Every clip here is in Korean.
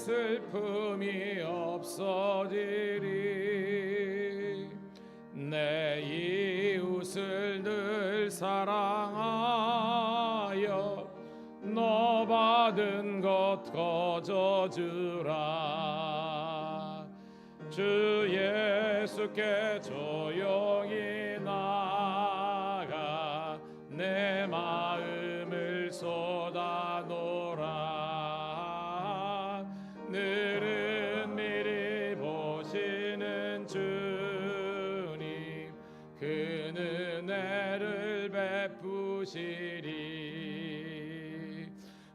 슬픔이 없어지리. 내 이웃을 늘 사랑하여 너 받은 것 거저주라. 주 예수께 조용히 나가 내 마음을 쏟아놓으라. 늘은 미리 보시는 주님 그 은혜를 베푸시리.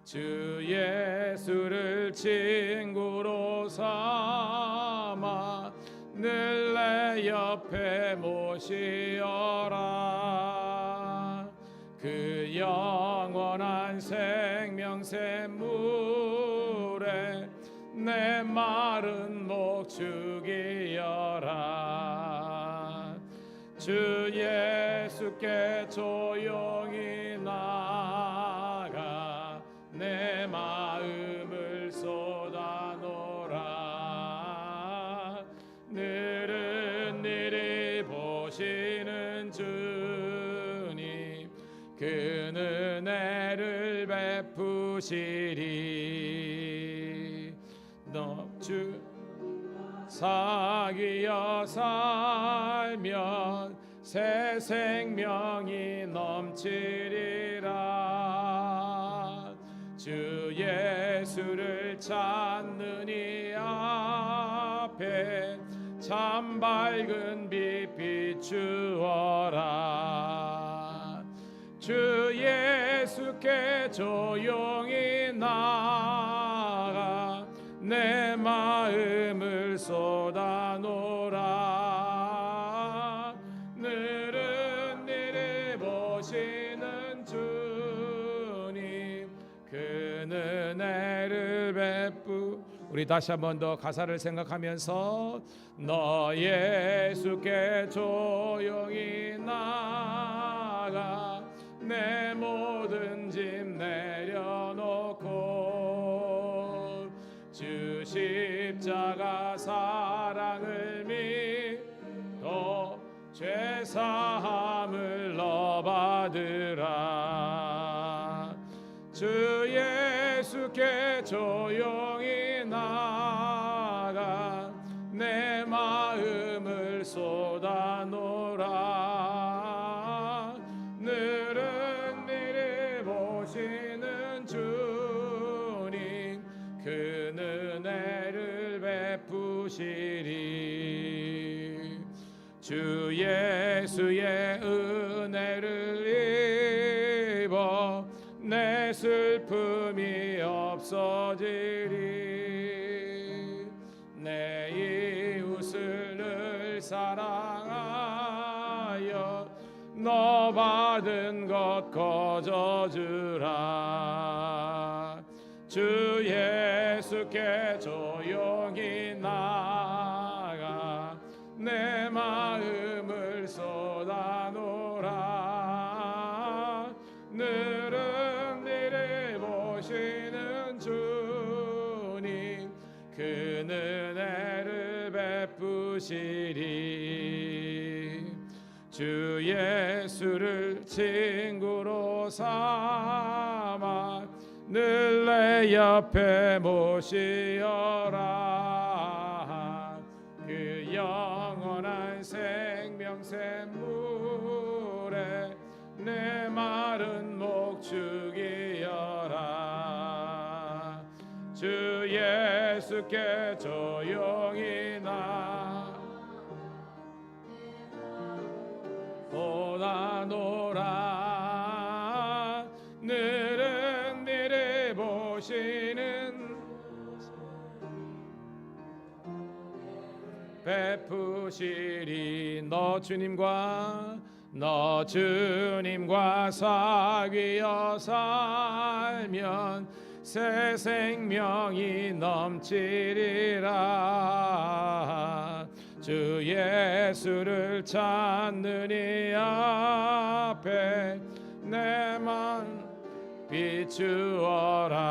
주 예수를 친구로 삼아 늘 내 옆에 모시어라. 그 영원한 생명샘물에 내 마른 목 죽이어라. 주 예수께 조용히 나가 내 마음을 쏟아놓으라. 늘은 일이 보시는 주님 그 은혜를 베푸시리. 너 주 사귀어 살면 새 생명이 넘치리라. 주 예수를 찾는 이 앞에 참 밝은 빛 비추어라. 주 예수께 조용히 나가 내 마음을 쏟아놓으라. 늘은 일을 보시는 주님 그 은혜를 베푸. 우리 다시 한 번 더 가사를 생각하면서 너 예수께 조용히 나가 내 모든 짐 내려놓고 주 십자가 사랑을 믿고 죄사함을 너 받으라. 주 예수께 조용히 나가 내 마음을 쏟아놓으라. 늘은 미리 보시는 주님 그 은혜를 베푸시리. 주 예수의 은혜를 입어 내 슬픔이 없어지리. 내 이웃을 늘 사랑하여 너 받은 것 거저주라. 주 예수께 조용히 나가 내 마음을 쏟아놓으라. 늘은 일을 보시는 주님 그 은혜를 베푸시리. 주 예수를 친구로 삼아 늘 내 옆에 모시어라. 그 영원한 생명샘물에 내 마른 목 죽이어라. 주 예수께 조용히 나 쏟아놓으라. 늘은 미리 보시는 베푸시리. 너 주님과 사귀어 살면 새 생명이 넘치리라. 주 예수를 찾는 이 앞에 내 맘 비추어라.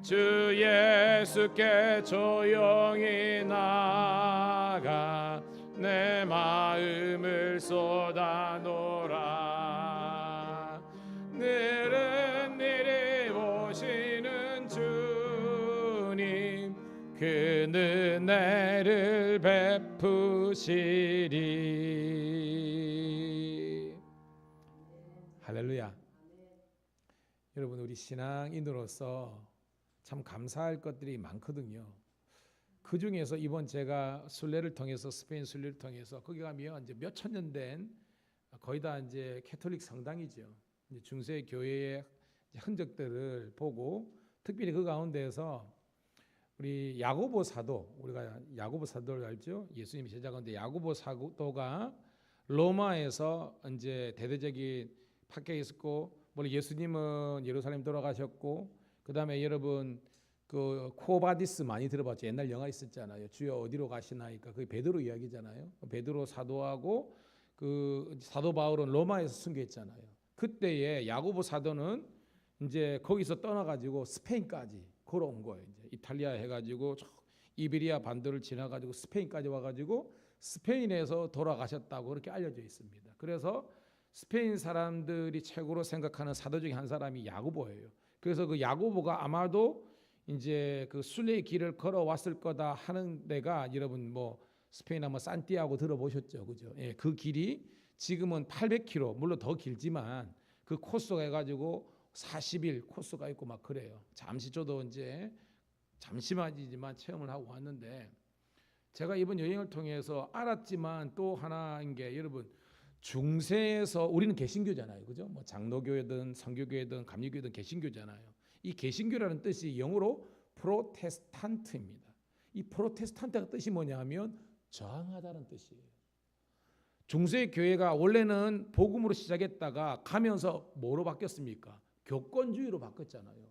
주 예수께 조용히 나가 내 마음을 쏟아놓으라. 늘은 일이 오시는 주님 그 은혜를 베푸시리. 할렐루야. 여러분, 우리 신앙인으로서 참 감사할 것들이 많거든요. 그 중에서 이번 제가 순례를 통해서 스페인 순례를 통해서 거기 가면 이제 몇 천 년 된 거의 다 이제 캐톨릭 성당이죠. 이제 중세 교회의 흔적들을 보고 특별히 그 가운데에서 우리 야고보 사도, 우리가 야고보 사도를 알죠? 예수님이 제자가운데 야고보 사도가 로마에서 이제 대대적인 박해가 있었고, 물론 예수님은 예루살렘 돌아가셨고, 그 다음에 여러분 그 코바디스 많이 들어봤죠? 옛날 영화 있었잖아요. 주여 어디로 가시나이까? 그게 베드로 이야기잖아요. 베드로 사도하고 그 사도 바울은 로마에서 순교했잖아요. 그때에 야고보 사도는 이제 거기서 떠나가지고 스페인까지 걸어온 거예요. 이제 이탈리아 해가지고 이베리아 반도를 지나가지고 스페인까지 와가지고 스페인에서 돌아가셨다고 그렇게 알려져 있습니다. 그래서 스페인 사람들이 최고로 생각하는 사도 중에 한 사람이 야고보예요. 그래서 그 야고보가 아마도 이제 그 순례의 길을 걸어왔을 거다 하는 데가 여러분 뭐 스페인 하면 산티아고 들어보셨죠, 그죠? 예, 그 길이 지금은 800km, 물론 더 길지만 그 코스가 해가지고 40일 코스가 있고 막 그래요. 잠시 저도 이제 잠시만이지만 체험을 하고 왔는데, 제가 이번 여행을 통해서 알았지만 또 하나인 게, 여러분 중세에서 우리는 개신교잖아요, 그죠? 뭐 장로교회든 성교교회든 감리교회든 개신교잖아요. 이 개신교라는 뜻이 영어로 프로테스탄트입니다. 이 프로테스탄트가 뜻이 뭐냐면 저항하다는 뜻이에요. 중세 교회가 원래는 복음으로 시작했다가 가면서 뭐로 바뀌었습니까? 교권주의로 바뀌었잖아요.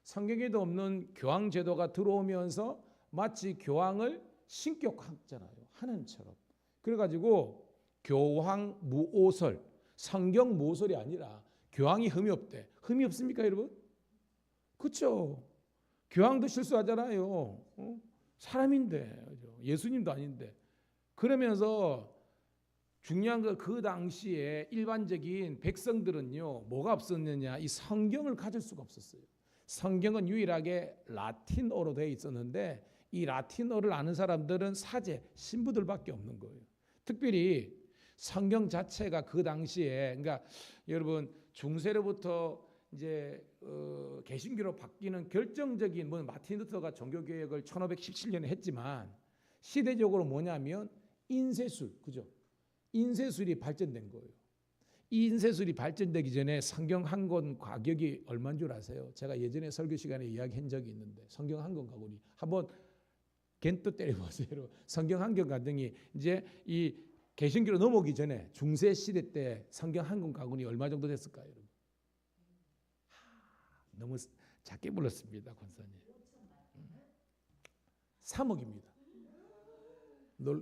성경에도 없는 교황 제도가 들어오면서 마치 교황을 신격화했잖아요, 하나님처럼. 그래가지고 교황 무오설, 성경 무오설이 아니라 교황이 흠이 없대. 흠이 없습니까, 여러분? 그렇죠. 교황도 실수하잖아요. 사람인데, 예수님도 아닌데. 그러면서 중요한 건 그 당시에 일반적인 백성들은요, 뭐가 없었느냐? 이 성경을 가질 수가 없었어요. 성경은 유일하게 라틴어로 되어 있었는데 이 라틴어를 아는 사람들은 사제, 신부들밖에 없는 거예요. 특별히 성경 자체가 그 당시에, 그러니까 여러분 중세로부터 이제 개신교로 바뀌는 결정적인, 뭐 마틴 루터가 종교 개혁을 1517년에 했지만 시대적으로 뭐냐면 인쇄술, 그죠? 인쇄술이 발전된 거예요. 이 인쇄술이 발전되기 전에 성경 한 권 가격이 얼마인 줄 아세요? 제가 예전에 설교 시간에 이야기한 적이 있는데, 성경 한 권 가격이 한번 겐또 때려보세요. 성경 한 권 가격이 이제 이 개신교로 넘어오기 전에 중세 시대 때 성경 한 권 가격이 얼마 정도 됐을까요, 여러분? 너무 작게 불렀습니다, 권사님. 3억입니다.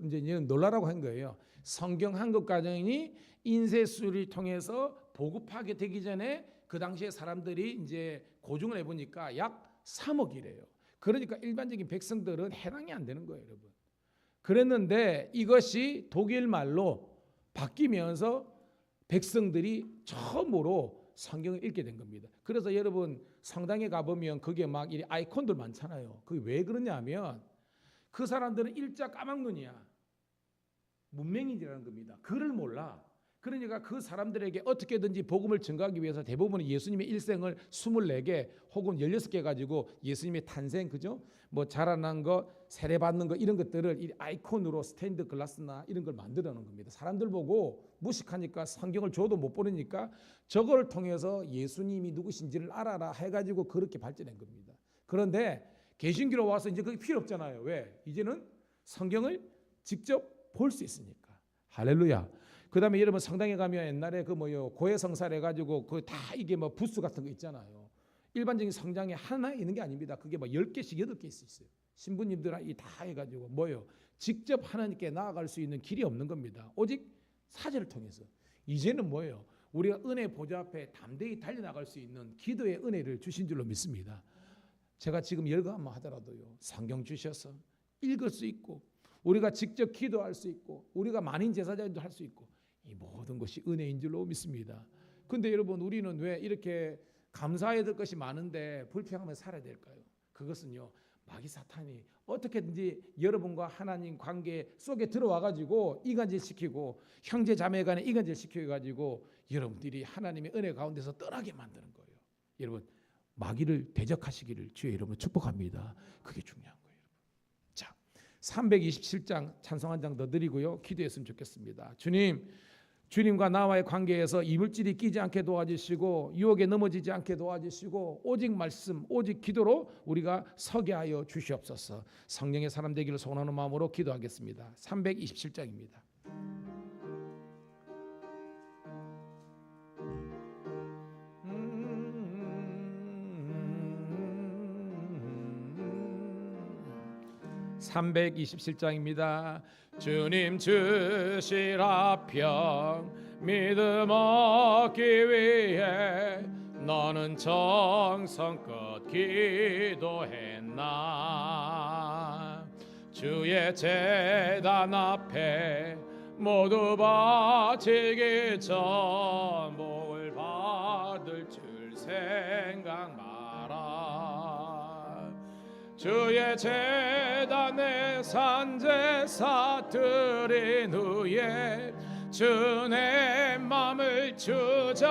이제 놀라라고 한 거예요. 성경 한국 가정이 인쇄술을 통해서 보급하게 되기 전에 그 당시에 사람들이 이제 고증을 해보니까 약 3억이래요. 그러니까 일반적인 백성들은 해당이 안 되는 거예요, 여러분. 그랬는데 이것이 독일 말로 바뀌면서 백성들이 처음으로 성경을 읽게 된 겁니다. 그래서 여러분 성당에 가보면 그게 막 이 아이콘들 많잖아요. 그게 왜 그러냐면 그 사람들은 일자 까막눈이야. 문맹인이라는 겁니다. 글을 몰라. 그러니까 그 사람들에게 어떻게든지 복음을 전가하기 위해서 대부분 예수님의 일생을 24개 혹은 16개 가지고 예수님의 탄생, 그죠? 뭐 자라난 거, 세례받는 거 이런 것들을 이 아이콘으로 스테인드 글라스나 이런 걸 만들어 놓은 겁니다. 사람들 보고 무식하니까 성경을 줘도 못 보니까 저걸 통해서 예수님이 누구신지를 알아라 해가지고 그렇게 발전한 겁니다. 그런데 개신교로 와서 이제 그게 필요 없잖아요. 왜? 이제는 성경을 직접 볼 수 있으니까. 할렐루야. 그다음에 여러분 성당에 가면 옛날에 그 뭐요 고해성사를 해가지고 그 다 이게 뭐 부스 같은 거 있잖아요. 일반적인 성장에 하나 있는 게 아닙니다. 그게 뭐 10개씩 8개 있어요. 신부님들이 다 해가지고 뭐요 직접 하나님께 나아갈 수 있는 길이 없는 겁니다. 오직 사제를 통해서. 이제는 뭐예요? 우리가 은혜 보좌 앞에 담대히 달려나갈 수 있는 기도의 은혜를 주신 줄로 믿습니다. 제가 지금 열감만 하더라도요, 성경 주셔서 읽을 수 있고 우리가 직접 기도할 수 있고 우리가 만인 제사장도 할 수 있고 이 모든 것이 은혜인 줄로 믿습니다. 근데 여러분, 우리는 왜 이렇게 감사해야 될 것이 많은데 불평하며 살아야 될까요? 그것은요, 마귀 사탄이 어떻게든지 여러분과 하나님 관계 속에 들어와 가지고 이간질 시키고 형제 자매 간에 이간질 시켜 가지고 여러분들이 하나님의 은혜 가운데서 떠나게 만드는 거예요. 여러분, 마귀를 대적하시기를 주의 이름으로 축복합니다. 그게 중요한 거예요. 자, 327장 찬송 한 장 더 드리고요, 기도했으면 좋겠습니다. 주님과 나와의 관계에서 이물질이 끼지 않게 도와주시고 유혹에 넘어지지 않게 도와주시고 오직 말씀, 오직 기도로 우리가 서게 하여 주시옵소서. 성령의 사람 되기를 소원하는 마음으로 기도하겠습니다. 327장입니다. (327장입니다) 주님 주시라 평 믿음 얻기 위해 너는 정성껏 기도했나. 주의 제단 앞에 모두 바치기 전 복을 받을 줄 생각 마라. 주의 제단에 산제사 드린 후에 주의 맘을 주장하오니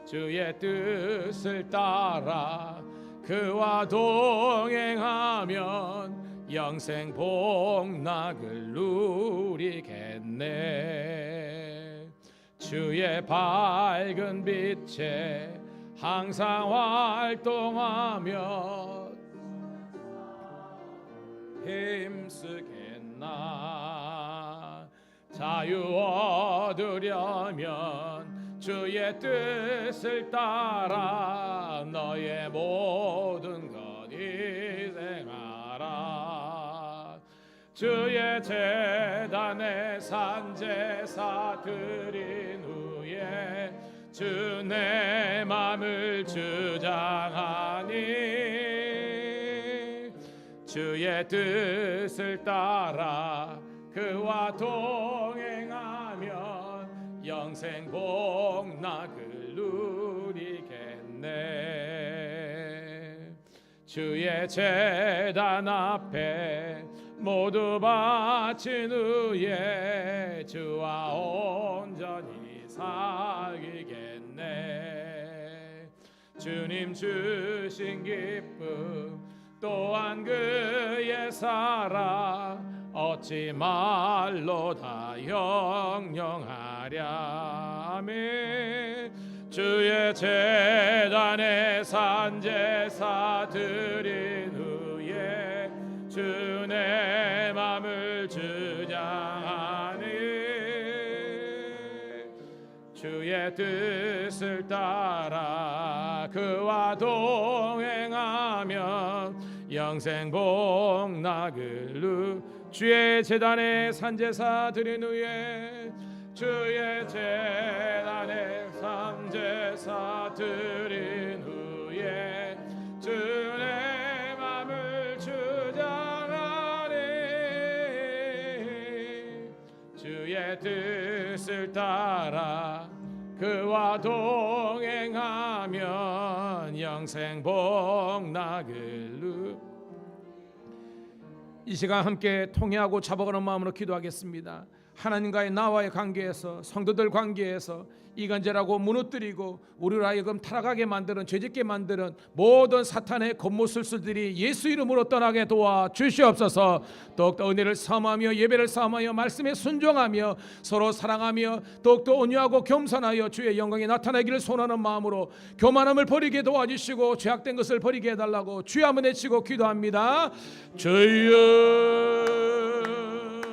주의 뜻을 따라 그와 동행하면 영생 복락을 누리겠네. 주의 밝은 빛에 항상 활동하며 힘쓰겠나. 자유 얻으려면 주의 뜻을 따라 너의 모든 것 희생하라. 주의 제단에 산제사 드린 후에 주 내 맘을 주장하니 주의 뜻을 따라 그와 동행하면 영생 복락을 누리겠네. 주의 제단 앞에 모두 바친 후에 주와 온전히 사귀겠네. 주님 주신 기쁨 또한 그의 사랑 어찌 말로 다 형용하랴. 아멘. 주의 제단에 산제사 드린 후에 주 내 맘을 주장하니 주의 뜻을 따라 그와 동행하면 영생 복락을 주의 제단에 산제사 드린 후에 주의 제단에 산제사 드린 후에 주의 맘을 주장하니 주의 뜻을 따라 그와 동행하면 영생 복락을 이 시간 함께 통회하고 잡아가는 마음으로 기도하겠습니다. 하나님과의 나와의 관계에서 성도들 관계에서 이간질하고 무너뜨리고 우리를 하여금 타락하게 만드는 죄짓게 만드는 모든 사탄의 겉모술수들이 예수 이름으로 떠나게 도와 주시옵소서. 더욱더 은혜를 사모하며 예배를 사모하여 말씀에 순종하며 서로 사랑하며 더욱더 온유하고 겸손하여 주의 영광이 나타나기를 소원하는 마음으로 교만함을 버리게 도와주시고 죄악된 것을 버리게 해달라고 주여 한번 외치고 기도합니다. 주여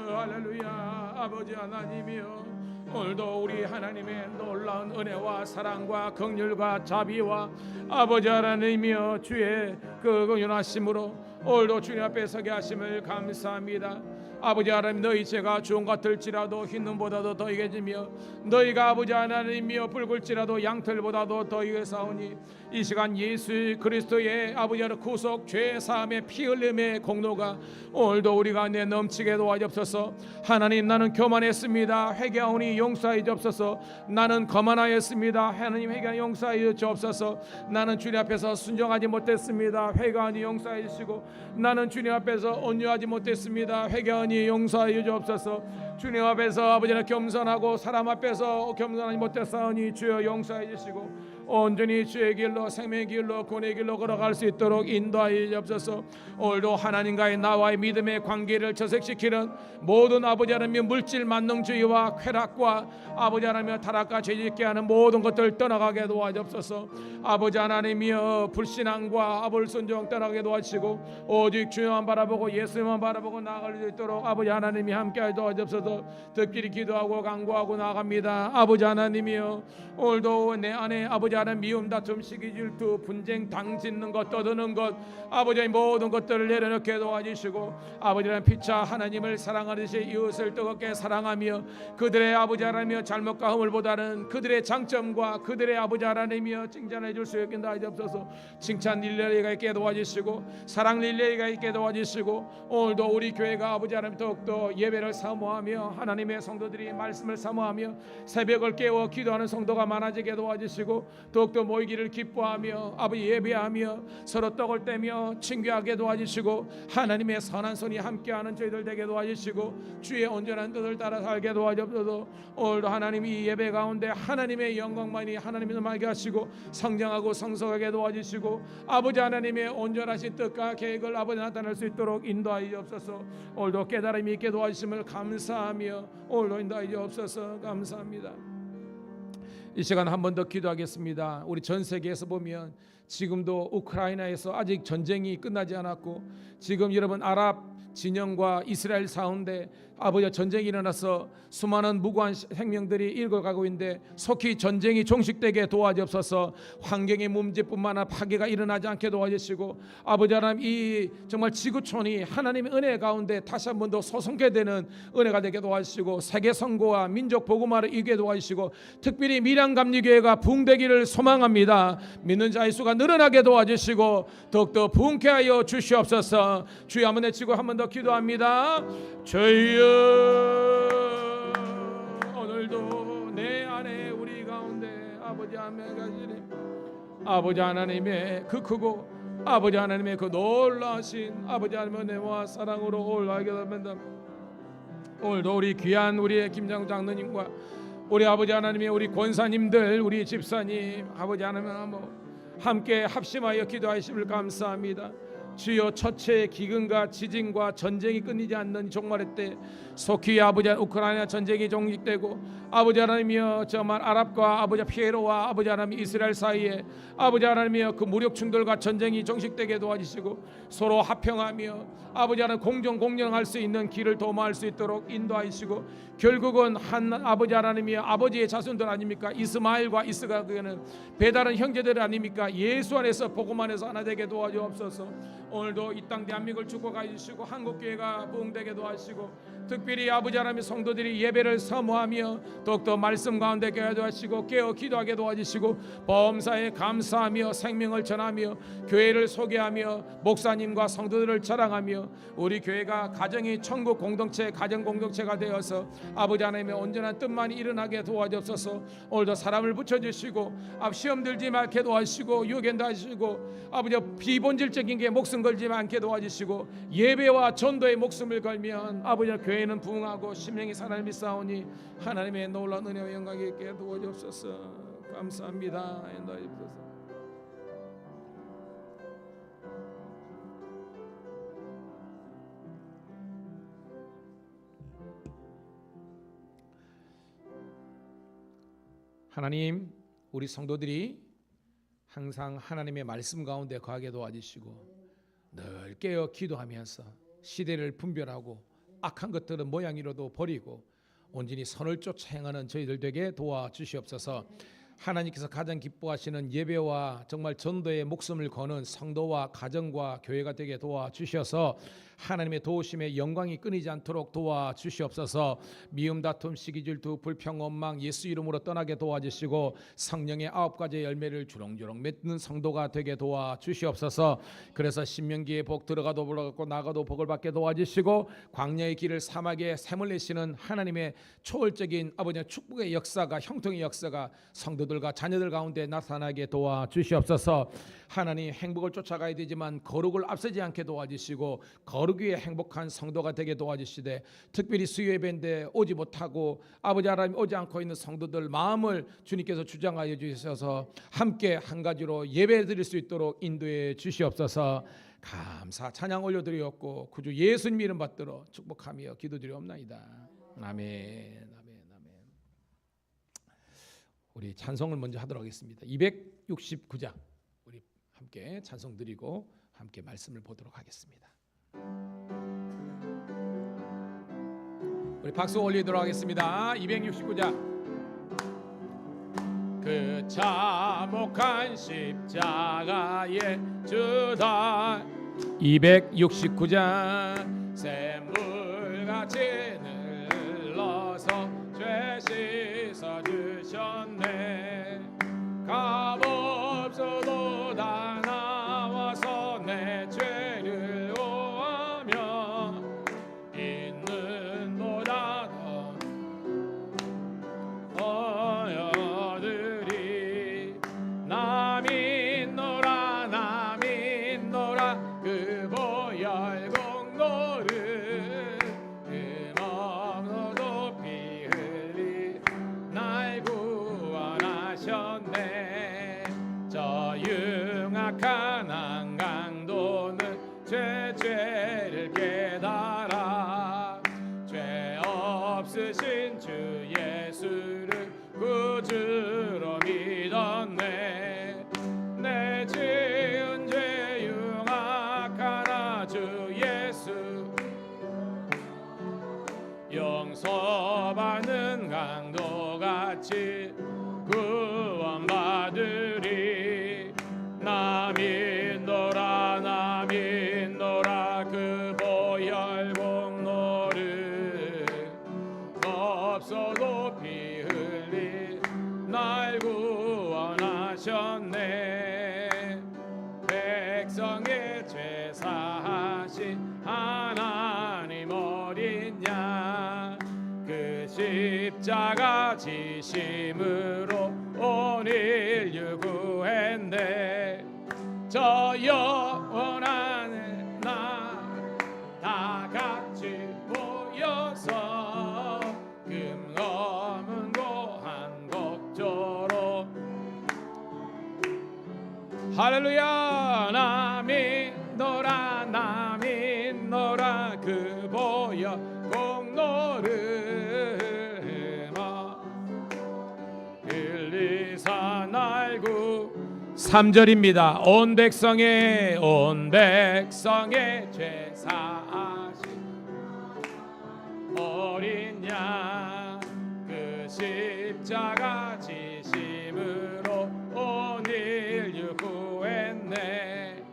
할렐루야. 아버지 하나님이여, 오늘도 우리 하나님의 놀라운 은혜와 사랑과 긍휼과 자비와 아버지 하나님이여 주의 그 연하심으로 오늘도 주님 앞에 서게 하심을 감사합니다. 아버지 하나님 너희 죄가 주홍 같을지라도 흰 눈보다도 더이게지며 너희가 아버지 하나님이여 붉을지라도 양털보다도 더이게사오니 이 시간 예수 그리스도의 아버지 하나님 구속 죄 사함의 피 흘림의 공로가 오늘도 우리 가운데 넘치게 도와주옵소서. 하나님 나는 교만했습니다. 회개하오니 용서하여 주옵소서. 나는 거만하였습니다. 하나님 회개하니 용서하여 주옵소서. 나는 주님 앞에서 순종하지 못했습니다. 회개하니 용서하여 주시고 나는 주님 앞에서 온유하지 못했습니다. 회개하니 용서하여 주옵소서. 주님 앞에서 아버지는 겸손하고 사람 앞에서 겸손하지 못했사오니 주여 용서해 주시고 온전히 주의 길로 생명의 길로 구원의 길로 걸어갈 수 있도록 인도하여 주옵소서. 오늘도 하나님과의 나와의 믿음의 관계를 저색시키는 모든 아버지 하나님의 물질 만능주의와 쾌락과 아버지 하나님의 타락과 죄짓게 하는 모든 것들을 떠나가게 도와주옵소서. 아버지 하나님이여 불신앙과 불순종 떠나게 도와주시고 오직 주님만 바라보고 예수님만 바라보고 나아갈 수 있도록 아버지 하나님이 함께하여 도와주옵소서. 특별히 기도하고 간구하고 나아갑니다. 아버지 하나님이여 오늘도 내 안에 아버지 하나님 미움 다툼 시기 질투 분쟁 당짓는 것 떠드는 것 아버지의 모든 것들을 내려놓게 도와주시고 아버지 하나님 피차 하나님을 사랑하듯이 이웃을 뜨겁게 사랑하며 그들의 아버지 하나님이여 잘못과 허물보다는 그들의 장점과 그들의 아버지 하나님이여 칭찬해 줄 수 있게 도와주옵소서. 칭찬 릴레이가 있게 도와주시고 사랑 릴레이가 있게 도와주시고 오늘도 우리 교회가 아버지 하나님 더욱더 예배를 사모하며 하나님의 성도들이 말씀을 사모하며 새벽을 깨워 기도하는 성도가 많아지게 도와주시고 더욱더 모이기를 기뻐하며 아버지 예배하며 서로 떡을 떼며 친교하게 도와주시고 하나님의 선한 손이 함께하는 저희들 되게 도와주시고 주의 온전한 뜻을 따라 살게 도와주옵소서. 오늘도 하나님이 이 예배 가운데 하나님의 영광만이 하나님을 말게 하시고 성장하고 성숙하게 도와주시고 아버지 하나님의 온전하신 뜻과 계획을 아버지 나타낼 수 있도록 인도하여 주옵소서. 오늘도 깨달음이 있게 도와주심을 감사하며 오늘도 인도하여 주옵소서. 감사합니다. 이 시간 한 번 더 기도하겠습니다. 우리 전 세계에서 보면 지금도 우크라이나에서 아직 전쟁이 끝나지 않았고 지금 여러분 아랍 진영과 이스라엘 사이인데 아버지 전쟁이 일어나서 수많은 무고한 생명들이 잃어가고 있는데 속히 전쟁이 종식되게 도와주옵소서. 환경의 문제뿐만 아니라 파괴가 일어나지 않게 도와주시고 아버지 하나님 이 정말 지구촌이 하나님의 은혜 가운데 다시 한 번 더 소성케 되는 은혜가 되게 도와주시고 세계 선고와 민족 복음화를 이루게 도와주시고 특별히 밀양감리교회가 부흥되기를 소망합니다. 믿는 자의 수가 늘어나게 도와주시고 더욱더 부흥케 하여 주시옵소서. 주여 한번 외치고 한 번 더 기도합니다. 주여 오늘도 내 안에 우리 가운데 아버지 하나님의 아버지 하나님의 그 크고 아버지 하나님의 그 놀라신 아버지 하나님의 은혜와 사랑으로 올라가게 됩니다. 오늘도 우리 귀한 우리의 김장 장로님과 우리 아버지 하나님의 우리 권사님들 우리 집사님 아버지 하나님 함께 합심하여 기도하심을 감사합니다. 주여 처체의 기근과 지진과 전쟁이 끊이지 않는 종말의 때 속히 아버지 우크라이나 전쟁이 종식되고 아버지 하나님이여 정말 아랍과 아버지 피에로와 아버지 하나님 이스라엘 사이에 아버지 하나님이여 그 무력 충돌과 전쟁이 종식되게 도와주시고 서로 화평하며 아버지 하나님 공정할 수 있는 길을 도모할 수 있도록 인도하시고 결국은 한 아버지 하나님이여 아버지의 자손들 아닙니까? 이스마엘과 이스가그는 배다른 형제들 아닙니까? 예수 안에서 복음 안에서 하나 되게 도와주옵소서. 오늘도 이 땅 대한민국을 축복하여 주시고 한국교회가 부흥되게 도와주시고 특별히 아버지 하나님의 성도들이 예배를 사모하며 더욱더 말씀 가운데 깨어 도와주시고 깨어 기도하게 도와주시고 범사에 감사하며 생명을 전하며 교회를 소개하며 목사님과 성도들을 자랑하며 우리 교회가 가정이 천국 공동체 가정 공동체가 되어서 아버지 하나님의 온전한 뜻만이 일어나게 도와주옵소서. 오늘도 사람을 붙여주시고 시험 들지 말게 도와주시고 유혹도 하시고 아버지 비본질적인 게 목숨 걸지 않게 도와주시고 예배와 전도에 목숨을 걸면 아버지 교회는 부흥하고 심령이 하나님이 싸우니 하나님의 놀라운 은혜와 영광이 있게 도와주옵소서. 감사합니다. 인도하옵소서. 하나님 우리 성도들이 항상 하나님의 말씀 가운데 거하게 도와주시고 늘 깨어 기도하면서 시대를 분별하고 악한 것들은 모양이라도 버리고 온전히 선을 쫓아 행하는 저희들 되게 도와주시옵소서. 하나님께서 가장 기뻐하시는 예배와 정말 전도에 목숨을 거는 성도와 가정과 교회가 되게 도와주셔서 하나님의 도우심에 영광이 끊이지 않도록 도와주시옵소서. 미움, 다툼, 시기, 질투, 불평, 원망 예수 이름으로 떠나게 도와주시고 성령의 9가지의 열매를 주렁주렁 맺는 성도가 되게 도와주시옵소서. 그래서 신명기의 복 들어가도 복을 받고 나가도 복을 받게 도와주시고 광야의 길을 사막에 샘을 내시는 하나님의 초월적인 아버지의 축복의 역사가 형통의 역사가 성도들과 자녀들 가운데 나타나게 도와주시옵소서. 하나님 행복을 쫓아가야 되지만 거룩을 앞서지 않게 도와주시고 거룩 위에 행복한 성도가 되게 도와주시되 특별히 수요 예배인데 오지 못하고 아버지 하나님 오지 않고 있는 성도들 마음을 주님께서 주장하여 주셔서 함께 한 가지로 예배 드릴 수 있도록 인도해 주시옵소서. 감사 찬양 올려드리옵고 구주 예수님 이름 받들어 축복하며 기도드리옵나이다. 아멘. 우리 찬송을 먼저 하도록 하겠습니다. 269장 우리 함께 찬송 드리고 함께 말씀을 보도록 하겠습니다. 우리 박수 올리도록 하겠습니다. 269장 그 참혹한 십자가의 주다 269장 샘물같이 흘러서 죄 씻어주셨네. 값없어도 다 나와서 내 죄를 오하며 있는 보다 더 여들이 나 믿노라 그 보혈 공로를 흠없어도 피 흘리 날 구원하셨네. 저 흉악한 한강도는 죄를 깨달아 죄 없으신 주 예수를 구주로 믿었네. 내 지은 죄 흉악하나 주 예수 용서받는 강도같이 구원받으리. 나 믿노라 그 보혈 공로를 없어도 피 흘리 날 구원하셨네. 백성의 죄 사하신 하나님 어린 양 그 십자가 지심으로 온 인류 구했네. 저 영원한 나 다 같이 모여서 금 검은 고한 곡조로 할렐루야. 나 믿노라 그 보혈 공로를 흘리사 날구 3절입니다. 온 백성의 죄 사하신 어린 양 그 십자가 지심으로 온 인류 구했네.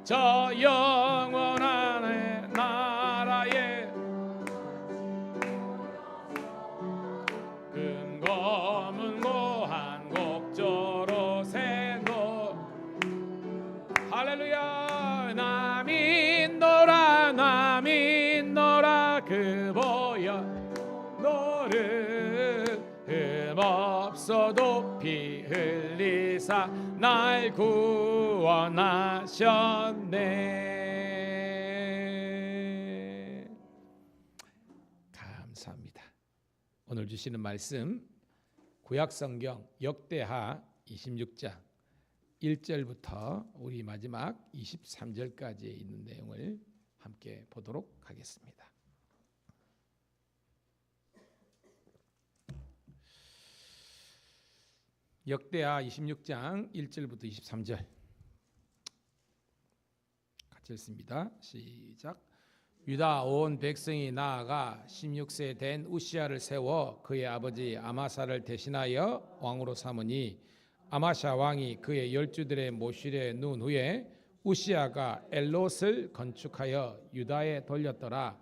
저 영원한 나라에 금 검은 고한 곡조로 새도 할렐루야. 나 믿노라 그 보혈 너를 흠없어도 피 흘리사 날 구원하셨네. 감사합니다. 오늘 주시는 말씀 구약성경 역대하 26장 1절부터 우리 마지막 23절까지 있는 내용을 함께 보도록 하겠습니다. 역대하 26장 1절부터 23절 같이 읽습니다. 시작. 유다 온 백성이 나아가 16세 된 우시야를 세워 그의 아버지 아마사를 대신하여 왕으로 삼으니 아마샤 왕이 그의 열주들의 모실에 누운 후에 우시야가 엘롯을 건축하여 유다에 돌렸더라.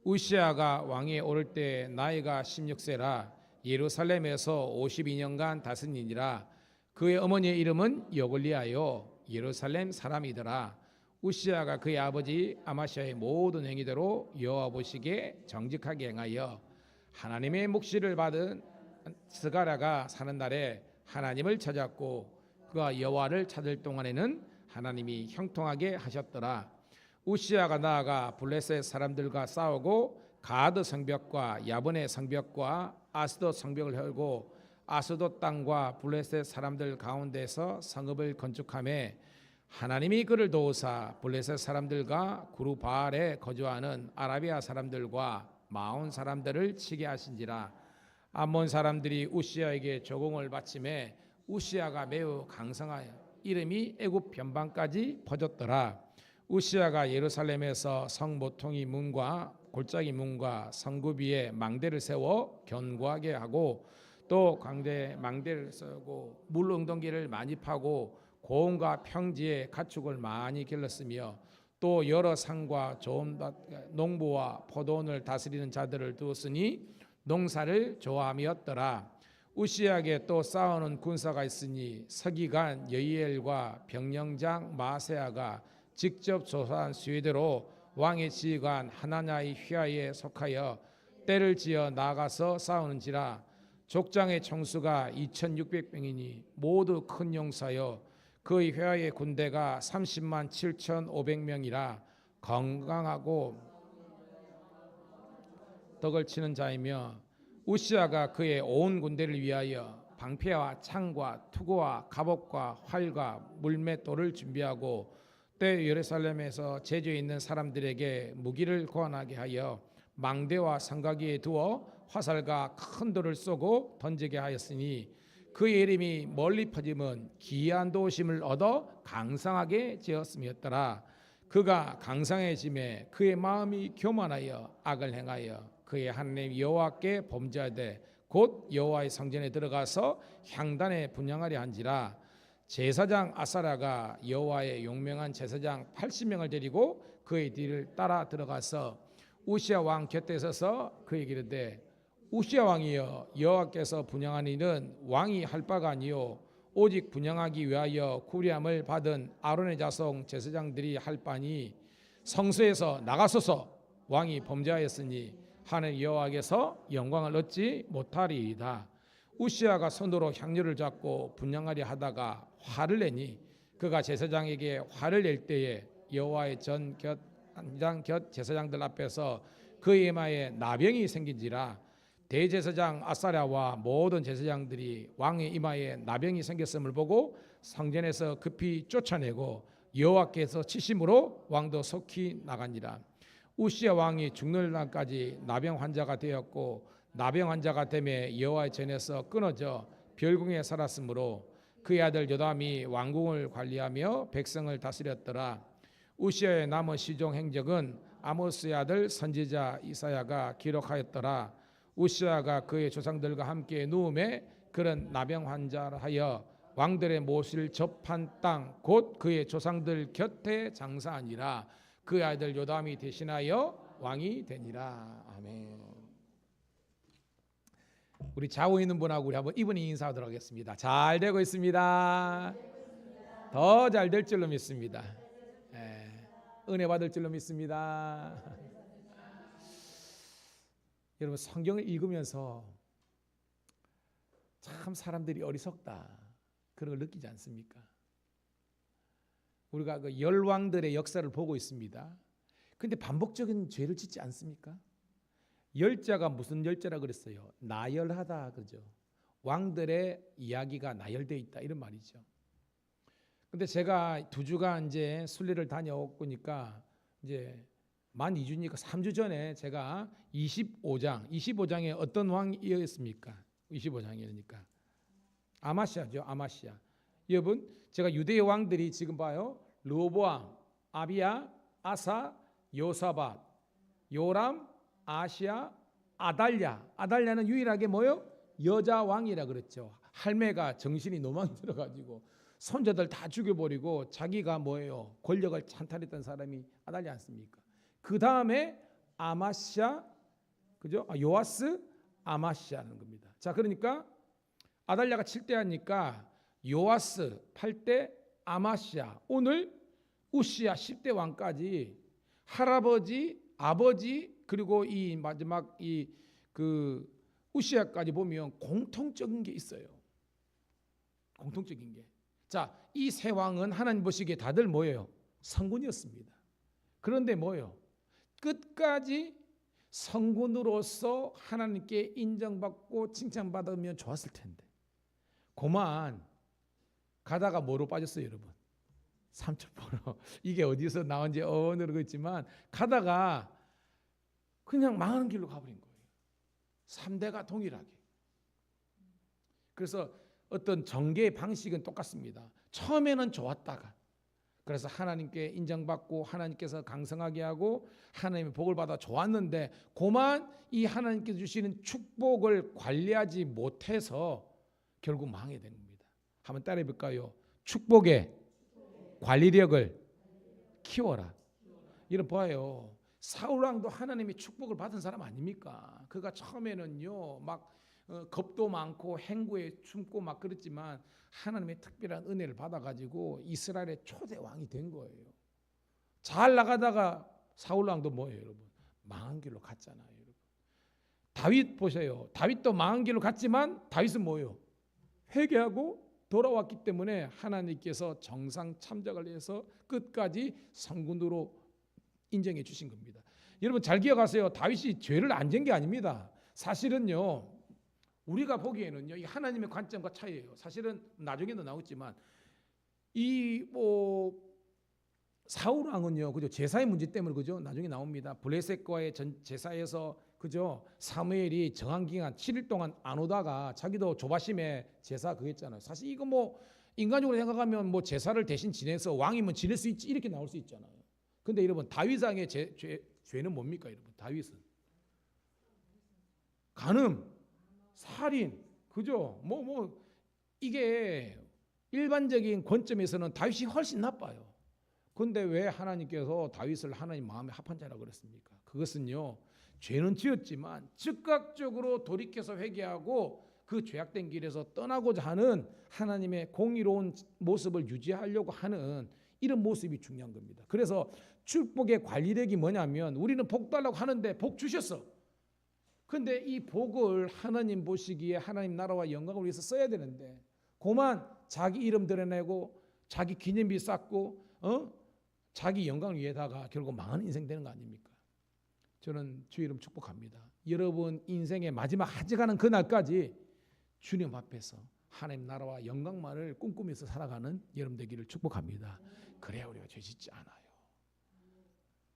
우시야가 왕에 오를 때 나이가 16세라 예루살렘에서 52년간 다스리니라. 그의 어머니의 이름은 여골리아요 예루살렘 사람이더라. 우시야가 그의 아버지 아마시아의 모든 행위대로 여호와 보시기에 정직하게 행하여 하나님의 묵시를 받은 스가랴가 사는 날에 하나님을 찾았고 그가 여호와를 찾을 동안에는 하나님이 형통하게 하셨더라. 우시야가 나아가 블레셋 사람들과 싸우고 가드 성벽과 야분의 성벽과 아스돗 성벽을 헐고 아스돗 땅과 블레셋 사람들 가운데서 성읍을 건축하며 하나님이 그를 도우사 블레셋 사람들과 구르바알에 거주하는 아라비아 사람들과 마온 사람들을 치게 하신지라. 암몬 사람들이 우시야에게 조공을 바치매 우시야가 매우 강성하여 이름이 애굽 변방까지 퍼졌더라. 우시야가 예루살렘에서 성 모퉁이 문과 골짜기 문과 성굽 위에 망대를 세워 견고하게 하고 또 광대에 망대를 세우고 물 웅덩이를 많이 파고 고원과 평지에 가축을 많이 길렀으며 또 여러 산과 좋은 농부와 포도원을 다스리는 자들을 두었으니 농사를 좋아함이었더라. 우시야에게 또 싸우는 군사가 있으니 서기관 여이엘과 병령장 마세아가 직접 조사한 수의대로 왕의 지휘관 하나냐의 휘하에 속하여 때를 지어 나가서 싸우는지라. 족장의 총수가 2600명이니 모두 큰 용사여 그의 휘하의 군대가 30만 7,500명이라 건강하고 덕을 치는 자이며 우시야가 그의 온 군대를 위하여 방패와 창과 투구와 갑옷과 활과 물맷돌을 준비하고 때 예루살렘에서 제주에 있는 사람들에게 무기를 고안하게 하여 망대와 성곽위에 두어 화살과 큰 돌을 쏘고 던지게 하였으니 그의 이름이 멀리 퍼짐은 기이한 도심을 얻어 강성하게 지었음이었더라. 그가 강성해짐에 그의 마음이 교만하여 악을 행하여 그의 하나님 여호와께 범죄하되 곧 여호와의 성전에 들어가서 향단에 분향하려 한지라. 제사장 아사랴가 여호와의 용명한 제사장 80명을 데리고 그의 뒤를 따라 들어가서 우시야 왕 곁에 서서 그에게 이르되 우시야 왕이여 여호와께서 분향한 이는 왕이 할 바가 아니요 오직 분향하기 위하여 구리함을 받은 아론의 자손 제사장들이 할 바니 성소에서 나가소서. 왕이 범죄하였으니 하늘 여호와께서 영광을 얻지 못하리이다. 우시야가 손으로 향료를 잡고 분향하려 하다가 화를 내니 그가 제사장에게 화를 낼 때에 여호와의 전장 곁 제사장들 앞에서 그의 이마에 나병이 생긴지라. 대제사장 아사랴와 모든 제사장들이 왕의 이마에 나병이 생겼음을 보고 성전에서 급히 쫓아내고 여호와께서 치심으로 왕도 속히 나가니라. 우시야 왕이 죽는 날까지 나병 환자가 되었고 나병 환자가 되매 여호와의 전에서 끊어져 별궁에 살았으므로 그의 아들 요담이 왕궁을 관리하며 백성을 다스렸더라. 우시야의 남은 시종 행적은 아모스의 아들 선지자 이사야가 기록하였더라. 우시야가 그의 조상들과 함께 누움에 그런 나병 환자하여 왕들의 모실 접한 땅 곧 그의 조상들 곁에 장사하니라. 그의 아들 요담이 대신하여 왕이 되니라. 아멘. 우리 자고 있는 분하고 우리 한번 이분이 인사하도록 하겠습니다. 잘 되고 있습니다. 더 잘 될 줄로 믿습니다. 은혜 받을 줄로 믿습니다. 여러분 성경을 읽으면서 참 사람들이 어리석다 그런 걸 느끼지 않습니까? 우리가 그 열왕들의 역사를 보고 있습니다. 그런데 반복적인 죄를 짓지 않습니까? 열자가 무슨 열자라 그랬어요? 나열하다 그죠? 왕들의 이야기가 나열되어 있다 이런 말이죠. 근데 제가 2주간 이제 순례를 다녀오니까 이제 만 2주니까 3주 전에 제가 25장에 어떤 왕이었습니까? 25장이니까 아마시아죠. 아마시아. 여러분 제가 유대의 왕들이 지금 봐요. 르호보암, 아비야, 아사, 요사밧 요람, 아시아, 아달랴. 아달랴는 유일하게 뭐요? 여자 왕이라 그랬죠. 할매가 정신이 노망이 들어가지고 손자들 다 죽여버리고 자기가 뭐예요? 권력을 찬탈했던 사람이 아달랴 않습니까? 그 다음에 아마시아, 그죠? 요아스, 아마시아는 겁니다. 자, 그러니까 아달랴가 7대 하니까 요아스 8대, 아마시아, 오늘 우시야 10대 왕까지 할아버지, 아버지, 그리고 이 마지막 이 그 우시야까지 보면 공통적인 게 있어요. 공통적인 게. 자, 이 세 왕은 하나님 보시기에 다들 뭐예요? 성군이었습니다. 그런데 뭐예요? 끝까지 성군으로서 하나님께 인정받고 칭찬받으면 좋았을 텐데 그만 가다가 뭐로 빠졌어요, 여러분? 삼천포로. 이게 어디서 나온지 어느 그렇지만 가다가 그냥 망하는 길로 가버린 거예요. 3대가 동일하게. 그래서 어떤 전개의 방식은 똑같습니다. 처음에는 좋았다가 그래서 하나님께 인정받고 하나님께서 강성하게 하고 하나님의 복을 받아 좋았는데 그만 이 하나님께서 주시는 축복을 관리하지 못해서 결국 망하게 된 겁니다. 한번 따라해 볼까요? 축복의 관리력을 키워라. 이런 봐요. 사울 왕도 하나님의 축복을 받은 사람 아닙니까? 그가 처음에는요 막 겁도 많고 행구에 숨고 막 그랬지만 하나님의 특별한 은혜를 받아가지고 이스라엘의 초대 왕이 된 거예요. 잘 나가다가 사울 왕도 뭐예요, 여러분? 망한 길로 갔잖아요, 여러분. 다윗 보세요. 다윗도 망한 길로 갔지만 다윗은 뭐예요? 회개하고 돌아왔기 때문에 하나님께서 정상 참작을 해서 끝까지 성군으로 인정해 주신 겁니다. 여러분 잘 기억하세요. 다윗이 죄를 안 지은 게 아닙니다. 사실은요. 우리가 보기에는요. 이 하나님의 관점과 차이예요. 사실은 나중에도 나오지만 이 사울 왕은요. 그죠? 제사의 문제 때문에 그죠? 나중에 나옵니다. 블레셋과의 제사에서 그죠? 사무엘이 정한 기간 7일 동안 안 오다가 자기도 조바심에 제사 그거 했잖아요. 사실 이거 뭐 인간적으로 생각하면 뭐 제사를 대신 지내서 왕이면 지낼 수 있지 이렇게 나올 수 있잖아요. 근데 여러분 다윗 왕의 죄는 뭡니까, 여러분? 다윗은 간음, 살인, 그죠? 이게 일반적인 관점에서는 다윗이 훨씬 나빠요. 근데 왜 하나님께서 다윗을 하나님 마음에 합한 자라고 그랬습니까? 그것은요, 죄는 지었지만 즉각적으로 돌이켜서 회개하고 그 죄악된 길에서 떠나고자 하는 하나님의 공의로운 모습을 유지하려고 하는 이런 모습이 중요한 겁니다. 그래서 축복의 관리력이 뭐냐면 우리는 복 달라고 하는데 복 주셨어. 근데 이 복을 하나님 보시기에 하나님 나라와 영광을 위해서 써야 되는데 그만 자기 이름 드러내고 자기 기념비 쌓고 자기 영광을 위해다가 결국 망하는 인생 되는 거 아닙니까? 저는 주 이름 축복합니다. 여러분 인생의 마지막 하직하는 그날까지 주님 앞에서 하나님 나라와 영광만을 꿈꾸면서 살아가는 여러분 되기를 축복합니다. 그래야 우리가 죄 짓지 않아요.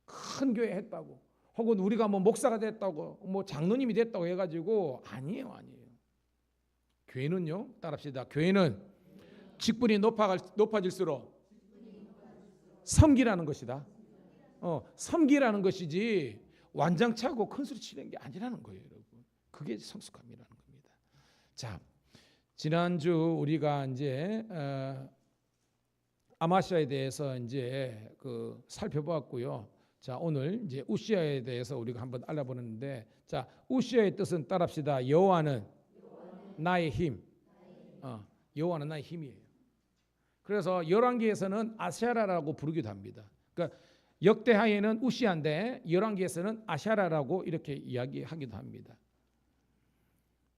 큰 교회 했다고 혹은 우리가 뭐 목사가 됐다고 뭐 장로님이 됐다고 해가지고 아니에요. 교회는요, 따라합시다. 교회는 직분이 높아질수록 섬기라는 것이다. 섬기라는 것이지 완장차고 큰 소리 치는 게 아니라는 거예요, 여러분. 그게 성숙함이라는 겁니다. 자, 지난주 우리가 이제 아마시아에 대해서 이제 살펴보았고요. 자, 오늘 이제 우시아에 대해서 우리가 한번 알아보는데, 자, 우시아의 뜻은 따라합시다. 여호와는 나의 힘. 여호와는 나의 힘이에요. 그래서 열왕기에서는 아샤라라고 부르기도 합니다. 그러니까 역대하에는 우시아인데 열왕기에서는 아샤라라고 이렇게 이야기하기도 합니다.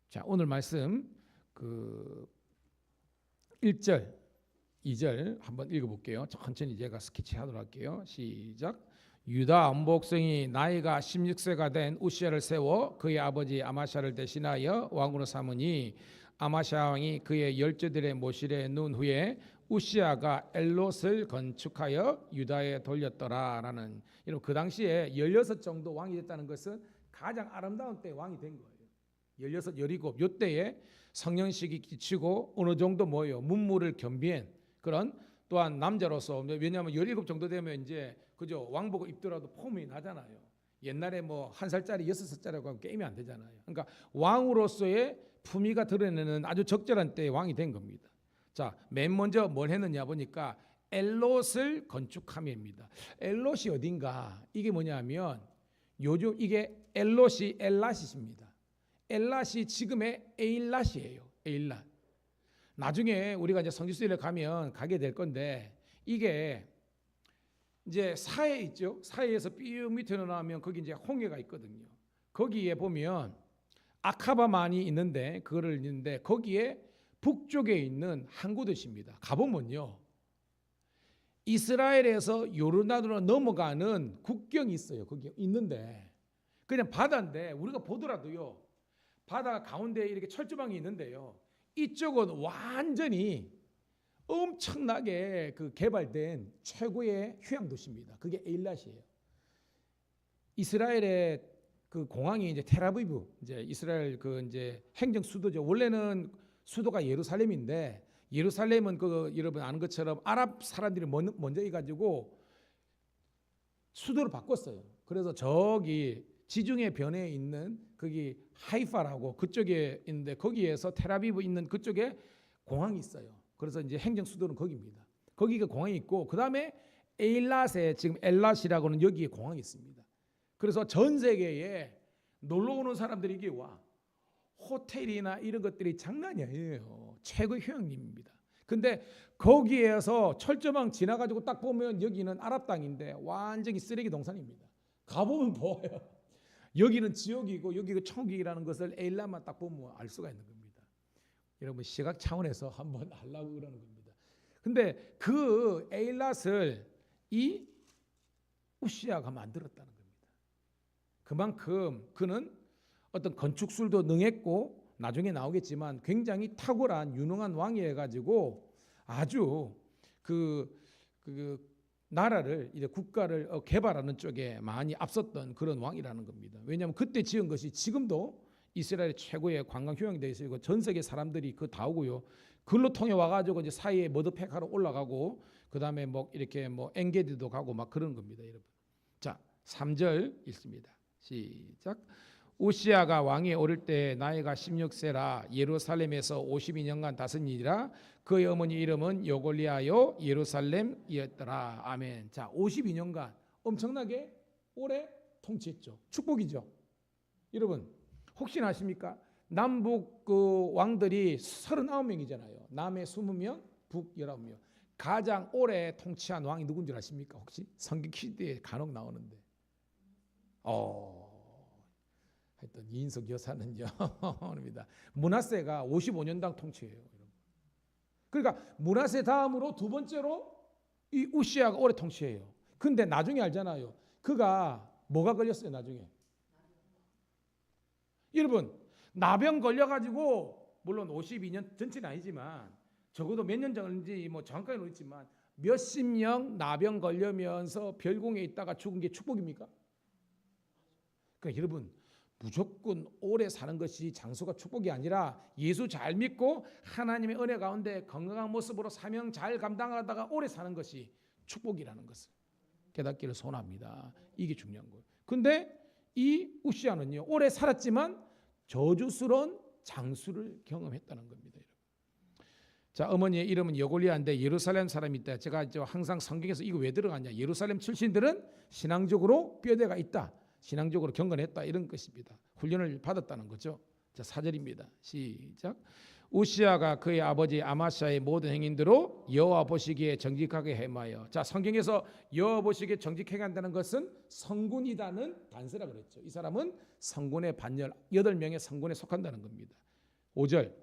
자, 오늘 말씀 1절, 2절 한번 읽어볼게요. 천천히 제가 스케치하도록 할게요. 시작. 유다 온 백성이 나이가 16세가 된 우시아를 세워 그의 아버지 아마샤를 대신하여 왕으로 삼으니 아마샤 왕이 그의 열조들의 모실에 누운 후에 우시아가 엘롯을 건축하여 유다에 돌렸더라라는. 여러분 그 당시에 16 정도 왕이 됐다는 것은 가장 아름다운 때 왕이 된 거예요. 16, 17 요때에 성령식이 끼치고 어느 정도 뭐예요? 문무를 겸비한 그런, 또한 남자로서, 왜냐하면 17 정도 되면 이제 그죠, 왕복을 입더라도 폼이 나잖아요. 옛날에 뭐 1살짜리 6살짜리라고 하면 게임이 안 되잖아요. 그러니까 왕으로서의 품위가 드러내는 아주 적절한 때에 왕이 된 겁니다. 자, 맨 먼저 뭘 했느냐 보니까 엘롯을 건축함입니다. 엘롯이 어딘가? 이게 뭐냐면 요즘 이게 엘롯이 엘라시입니다. 엘라시 지금의 에일랏이에요. 에일랏. 나중에 우리가 이제 성지순례 가면 가게 될 건데 이게 이제 사해 있죠. 사해에서 삐 밑으로 나오면 거기 이제 홍해가 있거든요. 거기에 보면 아카바만이 있는데 그거를 있는데 거기에 북쪽에 있는 항구 도시입니다. 가보면요. 이스라엘에서 요르단으로 넘어가는 국경이 있어요. 거기 있는데 그냥 바다인데 우리가 보더라도요. 바다 가운데 이렇게 철조망이 있는데요. 이쪽은 완전히 엄청나게 그 개발된 최고의 휴양 도시입니다. 그게 에일랏이에요. 이스라엘의 그 공항이 이제 텔아비브, 이제 이스라엘 그 이제 행정 수도죠. 원래는 수도가 예루살렘인데 예루살렘은 그 여러분 아는 것처럼 아랍 사람들이 먼저 해가지고 수도를 바꿨어요. 그래서 저기 지중해 변에 있는 거기 하이파라고 그쪽에 있는데 거기에서 텔아비브 있는 그쪽에 공항이 있어요. 그래서 이제 행정 수도는 거기입니다. 거기가 공항이 있고 그 다음에 에일랏에 지금 엘랏이라고 하는 여기에 공항이 있습니다. 그래서 전 세계에 놀러 오는 사람들이 이게 와. 호텔이나 이런 것들이 장난이 아니에요. 최고의 휴양림입니다. 근데 거기에서 철조망 지나가지고 딱 보면 여기는 아랍 땅인데 완전히 쓰레기 동산입니다. 가보면 보여요. 여기는 지옥이고 여기가 천국이라는 것을 에일랏만 딱 보면 알 수가 있는 겁니다. 여러분 시각 차원에서 한번 하려고 그러는 겁니다. 근데 그 에일랏을 이 우시아가 만들었다는 겁니다. 그만큼 그는 어떤 건축술도 능했고 나중에 나오겠지만 굉장히 탁월한 유능한 왕이어 가지고 아주 그 나라를 이제 국가를 개발하는 쪽에 많이 앞섰던 그런 왕이라는 겁니다. 왜냐하면 그때 지은 것이 지금도 이스라엘 최고의 관광 휴양이 되어 있고 전 세계 사람들이 그 다 오고요. 그걸로 통해 와가지고 이제 사이에 머드팩하러 올라가고 그 다음에 뭐 이렇게 뭐 엔게디도 가고 막 그런 겁니다, 여러분. 자, 3절 읽습니다. 시작. 우시아가 왕에 오를 때 나이가 16세라 예루살렘에서 52년간 다스리니라. 그의 어머니 이름은 여골리아요 예루살렘이었더라. 아멘. 자, 52년간 엄청나게 오래 통치했죠. 축복이죠. 여러분 혹시나 아십니까? 남북 그 왕들이 39명이잖아요. 남에 20명, 북 19명. 가장 오래 통치한 왕이 누군지 아십니까? 혹시 성경 퀴즈에 간혹 나오는데. 하여튼 이인석 여사는요. 므낫세가 55년당 통치해요. 그러니까 므낫세 다음으로 두 번째로 이 우시아가 오래 통치해요. 근데 나중에 알잖아요. 그가 뭐가 걸렸어요, 나중에? 여러분, 나병 걸려가지고 물론 52년 전체는 아니지만 적어도 몇 년 전인지 뭐 정확하게 모르겠지만 몇십 명 나병 걸려면서 별궁에 있다가 죽은 게 축복입니까? 그러니까 여러분 무조건 오래 사는 것이 장수가 축복이 아니라 예수 잘 믿고 하나님의 은혜 가운데 건강한 모습으로 사명 잘 감당하다가 오래 사는 것이 축복이라는 것을 깨닫기를 소원합니다. 이게 중요한 거예요. 근데 이 우시아는요 오래 살았지만 저주스러운 장수를 경험했다는 겁니다. 자, 어머니의 이름은 여골리아인데 예루살렘 사람이 있다. 제가 이제 항상 성경에서 이거 왜 들어갔냐? 예루살렘 출신들은 신앙적으로 뼈대가 있다. 신앙적으로 경건했다 이런 것입니다. 훈련을 받았다는 거죠. 자, 4절입니다. 시작. 우시아가 그의 아버지 아마시아의 모든 행인대로 여호와 보시기에 정직하게 행하여. 자, 성경에서 여호와 보시기에 정직하게 한다는 것은 성군이다는 단서라 그랬죠. 이 사람은 성군의 반열 8명의 성군에 속한다는 겁니다. 5절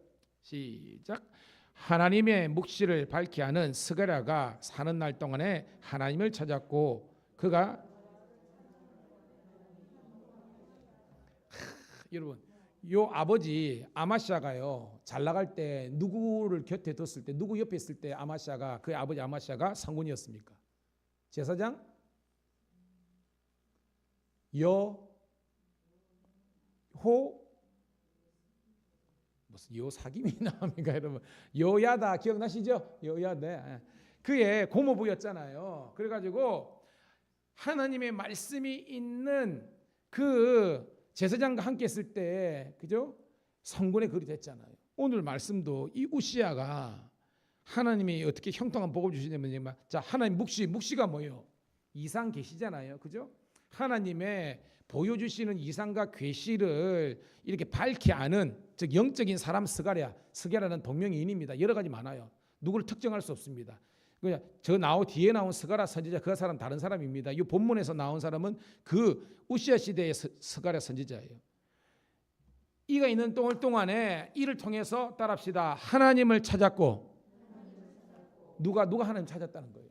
시작. 하나님의 묵시를 밝히 하는 스가랴가 사는 날 동안에 하나님을 찾았고 그가 여러분 요 아버지 아마시아가요 잘 나갈 때 누구를 곁에 뒀을 때 누구 옆에 있을 때 아마시아가 그의 아버지 아마시아가 성군이었습니까? 제사장? 무슨 여사김이 나옵니까 여러분? 여야다 기억나시죠? 여야다 그의 고모부였잖아요. 그래가지고 하나님의 말씀이 있는 그 제사장과 함께 있을 때 그죠? 성군의 글이 됐잖아요. 오늘 말씀도 이 우시야가 하나님이 어떻게 형통한 복을 주시냐면, 자, 하나님 묵시가 뭐예요? 이상 계시잖아요. 그죠? 하나님의 보여주시는 이상과 계시를 이렇게 밝히 아는, 즉 영적인 사람 스가랴는 동명이인입니다. 여러 가지 많아요. 누구를 특정할 수 없습니다. 그냥 뒤에 나온 스가랴 선지자, 그 사람 다른 사람입니다. 이 본문에서 나온 사람은 그 우시야 시대의 스가랴 선지자예요. 이가 있는 동안에 이를 통해서 따라합시다. 하나님을 찾았고, 누가 하나님 찾았다는 거예요.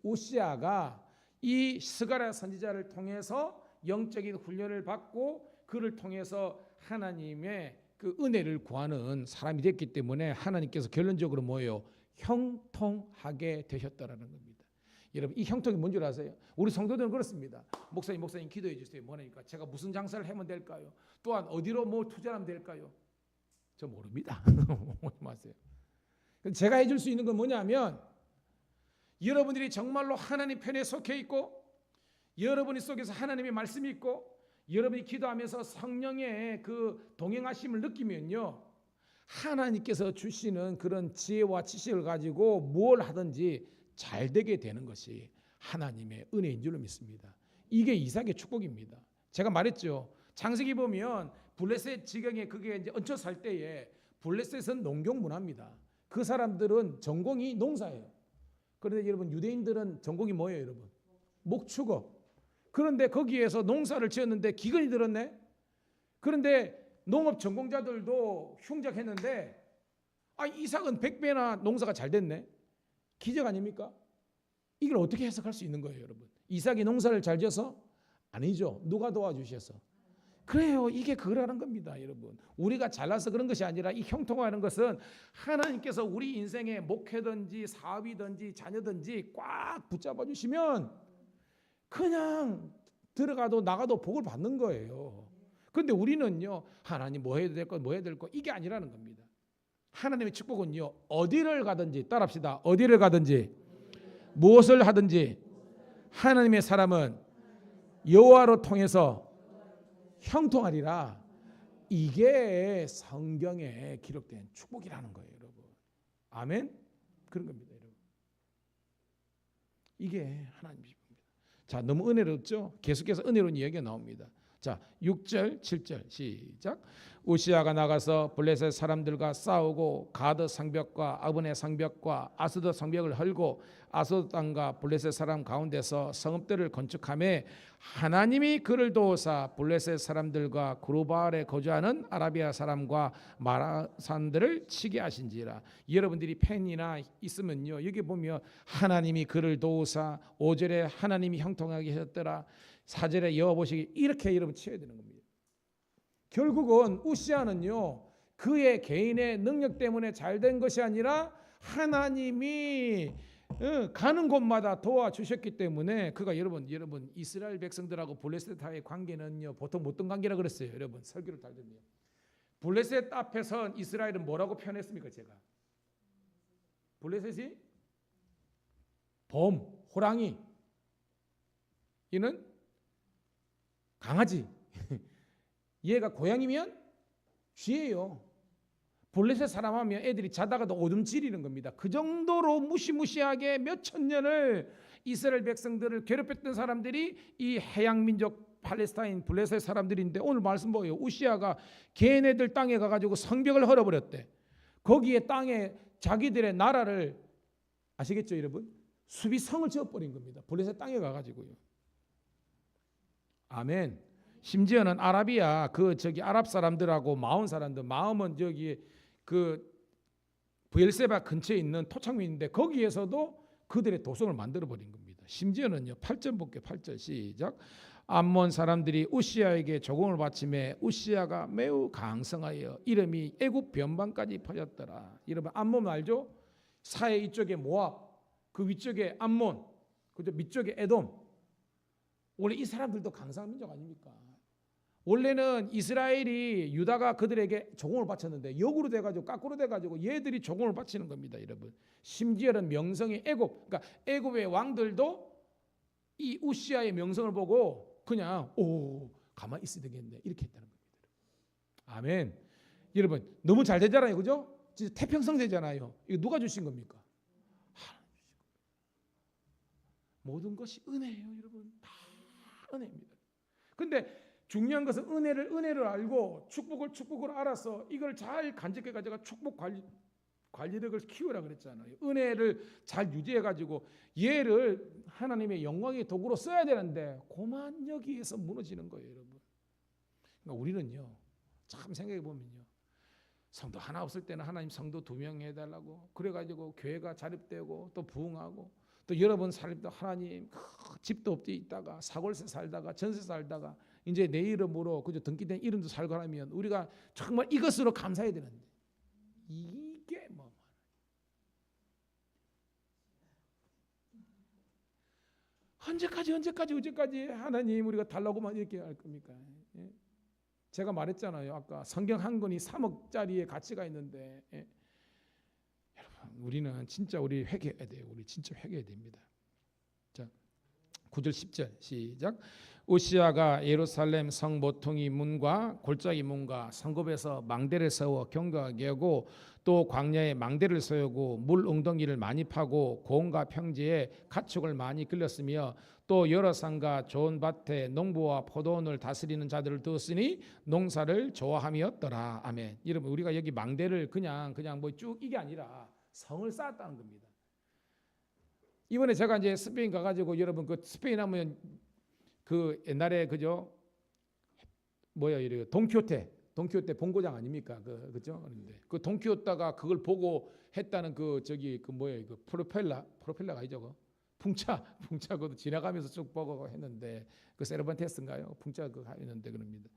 우시야가 이 스가랴 선지자를 통해서 영적인 훈련을 받고 그를 통해서 하나님의 그 은혜를 구하는 사람이 됐기 때문에 하나님께서 결론적으로 뭐예요? 형통하게 되셨다라는 겁니다. 여러분, 이 형통이 뭔 줄 아세요? 우리 성도들은 그렇습니다. 목사님 기도해 주세요. 뭐냐니까 제가 무슨 장사를 하면 될까요? 또한 어디로 뭐 투자하면 될까요? 저 모릅니다. 마세요. 제가 해줄 수 있는 건 뭐냐면, 여러분들이 정말로 하나님 편에 속해 있고, 여러분이 속에서 하나님의 말씀이 있고, 여러분이 기도하면서 성령의 그 동행하심을 느끼면요, 하나님께서 주시는 그런 지혜와 지식을 가지고 뭘 하든지 잘 되게 되는 것이 하나님의 은혜인 줄로 믿습니다. 이게 이삭의 축복입니다. 제가 말했죠. 창세기 보면 블레셋 지경에 그게 이제 얹혀 살 때에 블레셋은 농경 문화입니다. 그 사람들은 전공이 농사예요. 그런데 여러분, 유대인들은 전공이 뭐예요, 여러분? 목축업. 그런데 거기에서 농사를 지었는데 기근이 들었네. 그런데 농업 전공자들도 흉작했는데, 이삭은 100배나 농사가 잘 됐네. 기적 아닙니까? 이걸 어떻게 해석할 수 있는 거예요, 여러분? 이삭이 농사를 잘 지어서? 아니죠. 누가 도와주셔서? 그래요. 이게 그거라는 겁니다, 여러분. 우리가 잘나서 그런 것이 아니라 이 형통하는 것은 하나님께서 우리 인생에 목회든지 사업이든지 자녀든지 꽉 붙잡아 주시면 그냥 들어가도 나가도 복을 받는 거예요. 그런데 우리는요, 하나님 뭐 해야 될 것, 뭐 해야 될 것, 이게 아니라는 겁니다. 하나님의 축복은요, 어디를 가든지, 따라합시다. 어디를 가든지 무엇을 하든지 하나님의 사람은 여호와로 통해서 형통하리라. 이게 성경에 기록된 축복이라는 거예요, 여러분. 아멘. 그런 겁니다, 여러분. 이게 하나님의 축복입니다. 자, 너무 은혜롭죠? 계속해서 은혜로운 이야기가 나옵니다. 자, 6절, 7절 시작. 우시야가 나가서 블레셋 사람들과 싸우고 가드 성벽과 아브네 성벽과 아스돗 성벽을 헐고 아스돗 땅과 블레셋 사람 가운데서 성읍들을 건축하며 하나님이 그를 도우사 블레셋 사람들과 구르바알에 거주하는 아라비아 사람과 마라 사람들을 치게 하신지라. 여러분들이 펜이나 있으면요, 여기 보면 하나님이 그를 도우사, 5절에 하나님이 형통하게 하셨더라, 4절에 여호와 보시기, 이렇게 여러분 치어야 되는 겁니다. 결국은 우시야는요, 그의 개인의 능력 때문에 잘된 것이 아니라 하나님이 가는 곳마다 도와주셨기 때문에 그가 여러분 이스라엘 백성들하고 블레셋과의 관계는요, 보통 어떤 관계라 그랬어요? 여러분 설교를 잘 듣네요. 블레셋 앞에선 이스라엘은 뭐라고 표현했습니까? 제가 블레셋이 봄, 호랑이, 이는 강아지, 얘가 고양이면 쥐예요. 블레셋 사람 하면 애들이 자다가도 오줌 지리는 겁니다. 그 정도로 무시무시하게 몇천 년을 이스라엘 백성들을 괴롭혔던 사람들이 이 해양 민족 팔레스타인 블레셋 사람들인데, 오늘 말씀 보여요. 우시야가 걔네들 땅에 가가지고 성벽을 헐어버렸대. 거기에 땅에 자기들의 나라를, 아시겠죠 여러분? 수비성을 지어버린 겁니다. 블레셋 땅에 가가지고요. 아멘. 심지어는 아라비아 아랍 사람들하고 마온 사람들, 마음은 저기 그 브엘세바 근처에 있는 토착민인데 거기에서도 그들의 도성을 만들어 버린 겁니다. 심지어는요, 8절 볼게요. 8절 시작. 암몬 사람들이 우시야에게 조공을 바치매 우시야가 매우 강성하여 이름이 애굽 변방까지 퍼졌더라. 여러분 암몬 알죠? 사해 이쪽에 모압, 그 위쪽에 암몬, 그죠? 밑쪽에 에돔. 원래 이 사람들도 강성한 민족 아닙니까? 원래는 이스라엘이 유다가 그들에게 조공을 바쳤는데 역으로 돼가지고 거꾸로 돼가지고 얘들이 조공을 바치는 겁니다, 여러분. 심지어는 명성의 애굽, 그러니까 애굽의 왕들도 이 우시야의 명성을 보고 그냥 가만히 있어야 되겠네. 이렇게 했다는 겁니다. 아멘. 여러분 너무 잘 되잖아요, 그죠? 진짜 태평성 되잖아요. 이거 누가 주신 겁니까? 하나님 주신 겁니다. 모든 것이 은혜예요, 여러분. 다 은혜입니다. 근데 중요한 것은 은혜를 알고 축복을 알아서 이걸 잘 간직해 가지고 축복 관리력을 키우라 그랬잖아요. 은혜를 잘 유지해 가지고 얘를 하나님의 영광의 도구로 써야 되는데 그만 여기에서 무너지는 거예요, 여러분. 그러니까 우리는요, 참 생각해 보면요, 성도 하나 없을 때는 하나님 성도 2명 해달라고 그래가지고 교회가 자립되고 또 부흥하고 또 여러분 살림도 하나님 집도 없이 있다가 사골세 살다가 전세 살다가 이제 내 이름으로 그저 등기된 이름도 살고 하면 우리가 정말 이것으로 감사해야 되는데 이게 뭐 언제까지 하나님 우리가 달라고만 이렇게 할 겁니까? 예? 제가 말했잖아요. 아까 성경 한 권이 3억짜리의 가치가 있는데 여러분 우리는 진짜 우리 회개해야 돼요. 우리 진짜 회개해야 됩니다. 자, 9절 10절 시작. 우시아가 예루살렘 성 모퉁이 문과 골짜기 문과 성읍에서 망대를 세워 경고하게 하고 또 광야에 망대를 세우고 물 웅덩이를 많이 파고 고원과 평지에 가축을 많이 길렀으며 또 여러 산과 좋은 밭에 농부와 포도원을 다스리는 자들을 두었으니 농사를 좋아함이었더라. 아멘. 여러분 우리가 여기 망대를 그냥 뭐 쭉 이게 아니라 성을 쌓았다는 겁니다. 이번에 제가 이제 스페인 가가지고 여러분 그 스페인 하면 그 옛날에 그죠 뭐야 이래 동키호테 본고장 아닙니까 그죠? 그런데 그 동키호테가 그걸 보고 했다는 그 저기 그 뭐야 그 프로펠러가 아니죠? 풍차 그것도 지나가면서 쭉 보고 했는데 그 세르반테스인가요? 풍차 그거 했는데 그럽니다.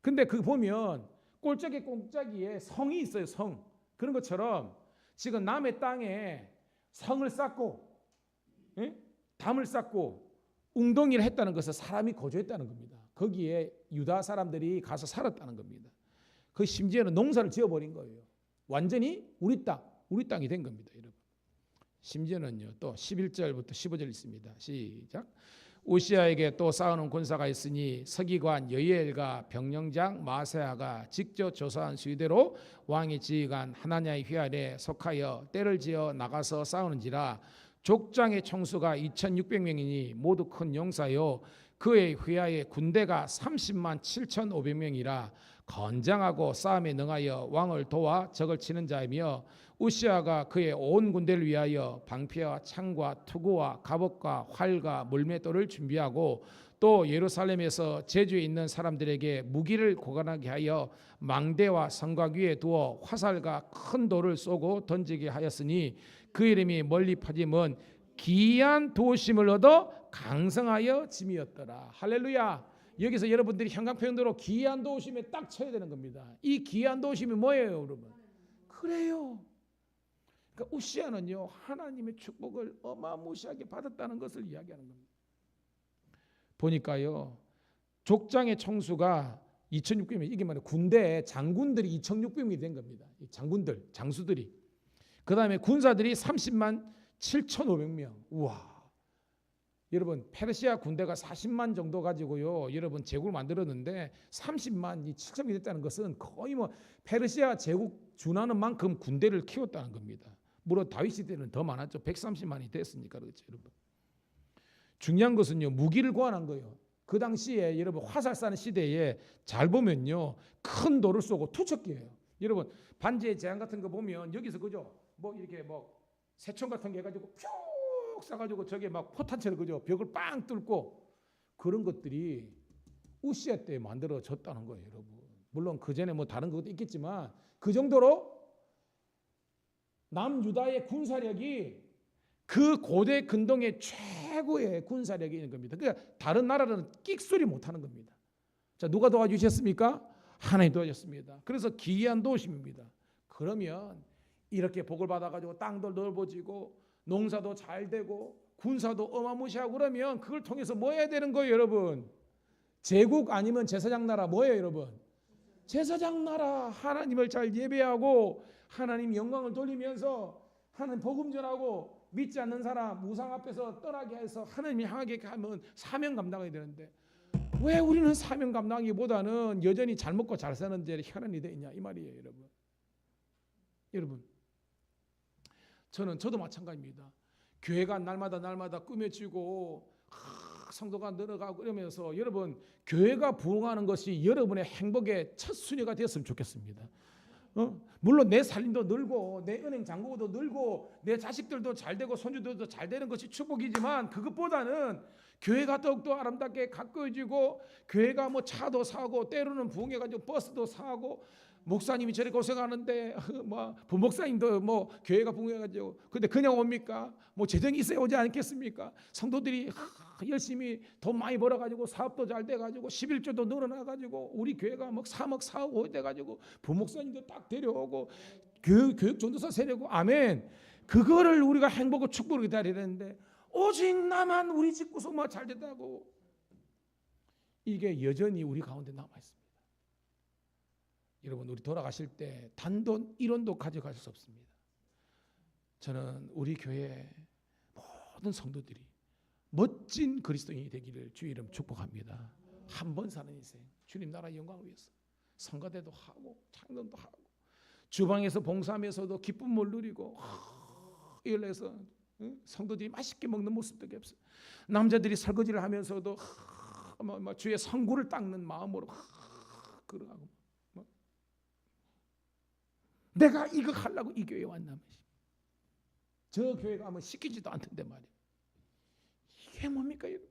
근데 그 보면 꼴짝기에 성이 있어요. 성 그런 것처럼 지금 남의 땅에 성을 쌓고 담을 쌓고 웅덩이를 했다는 것은 사람이 거주했다는 겁니다. 거기에 유다 사람들이 가서 살았다는 겁니다. 그 심지어는 농사를 지어버린 거예요. 완전히 우리 땅이 된 겁니다, 여러분. 심지어는요 또 11절부터 15절 있습니다. 시작. 우시아에게 또 싸우는 군사가 있으니 서기관 여이엘과 병령장 마세아가 직접 조사한 수의대로 왕이 지휘관 하나냐의 휘하에 속하여 떼를 지어 나가서 싸우는지라. 족장의 총수가 2600명이니 모두 큰 용사요 그의 휘하에 군대가 30만 7,500명이라 건장하고 싸움에 능하여 왕을 도와 적을 치는 자이며 우시아가 그의 온 군대를 위하여 방패와 창과 투구와 갑옷과 활과 물맷돌을 준비하고 또 예루살렘에서 제주에 있는 사람들에게 무기를 고관하게 하여 망대와 성곽 위에 두어 화살과 큰 돌을 쏘고 던지게 하였으니 그 이름이 멀리 퍼짐은 기이한 도심을 얻어 강성하여 짐이었더라. 할렐루야. 여기서 여러분들이 현강 표현대로 기이한 도심에 딱 쳐야 되는 겁니다. 이 기이한 도심이 뭐예요, 여러분? 그래요. 그러니까 우시아는요 하나님의 축복을 어마무시하게 받았다는 것을 이야기하는 겁니다. 보니까요 족장의 총수가 2,600명 이게 말이에요. 군대 장군들이 2,600명이 된 겁니다. 장수들이. 그 다음에 군사들이 30만 7,500명. 우와. 여러분 페르시아 군대가 40만 정도 가지고요 여러분 제국을 만들었는데 30만이 7,000명이 됐다는 것은 거의 뭐 페르시아 제국 준하는 만큼 군대를 키웠다는 겁니다. 물론 다윗 시대는 더 많았죠. 130만이 됐으니까 그렇죠, 여러분. 중요한 것은요 무기를 고안한 거예요. 그 당시에 여러분 화살 쏘는 시대에 잘 보면요 큰 돌을 쏘고 투척기예요. 여러분 반지의 제한 같은 거 보면 여기서 그죠 뭐 이렇게 뭐 새총 같은 게 해가지고 쭉 쏴가지고 저게 막 포탄처럼 그죠 벽을 빵 뚫고 그런 것들이 우시아 때 만들어졌다는 거예요, 여러분. 물론 그 전에 뭐 다른 것도 있겠지만 그 정도로 남유다의 군사력이 그 고대 근동의 최고의 군사력이 있는 겁니다. 그러니까 다른 나라는 끽소리 못하는 겁니다. 자, 누가 도와주셨습니까? 하나님 도와주셨습니다. 그래서 기이한 도심입니다. 그러면 이렇게 복을 받아가지고 땅도 넓어지고 농사도 잘 되고 군사도 어마무시하고 그러면 그걸 통해서 뭐 해야 되는 거예요, 여러분? 제국 아니면 제사장 나라 뭐예요, 여러분? 제사장 나라. 하나님을 잘 예배하고 하나님 영광을 돌리면서 하나님 복음 전하고 믿지 않는 사람 우상 앞에서 떠나게 해서 하나님이 향하게 하면 사명 감당해야 되는데 왜 우리는 사명 감당하기보다는 여전히 잘 먹고 잘 사는 데 혈안이 돼 있냐 이 말이에요, 여러분. 여러분, 저도 마찬가지입니다. 교회가 날마다 꾸며지고 성도가 늘어가고 이러면서 여러분, 교회가 부흥하는 것이 여러분의 행복의 첫 순위가 되었으면 좋겠습니다. 물론 내 살림도 늘고 내 은행 잔고도 늘고 내 자식들도 잘 되고 손주들도 잘 되는 것이 축복이지만, 그것보다는 교회가 더욱더 아름답게 가까워지고, 교회가 뭐 차도 사고 때로는 부흥해가지고 버스도 사고, 목사님이 저리 고생하는데 뭐 부목사님도 뭐 교회가 부흥해가지고, 근데 그냥 옵니까? 뭐 재정이 있어야 오지 않겠습니까? 성도들이 열심히 돈 많이 벌어가지고 사업도 잘 돼가지고 11조도 늘어나가지고 우리 교회가 뭐 3억 4억 5억 돼가지고 부목사님도 딱 데려오고 교육 전도사 세례고, 아멘. 그거를 우리가 행복과 축복을 기다리는데 오직 나만 우리 집 구석만 잘 됐다고, 이게 여전히 우리 가운데 남아있습니다. 여러분, 우리 돌아가실 때 단돈 1원도 가져갈 수 없습니다. 저는 우리 교회 모든 성도들이 멋진 그리스도인이 되기를 주의 이름 축복합니다. 한 번 사는 인생 주님 나라 영광을 위해서 성가대도 하고 창론도 하고 주방에서 봉사하면서도 기쁨을 누리고 일해서 성도들이 맛있게 먹는 모습도 없어요. 남자들이 설거지를 하면서도 주의 성구를 닦는 마음으로 걸어가고, 내가 이거 하려고 이 교회에 왔나, 저 교회 가면 시키지도 않던데 말이에요. 이게 뭡니까 여러분?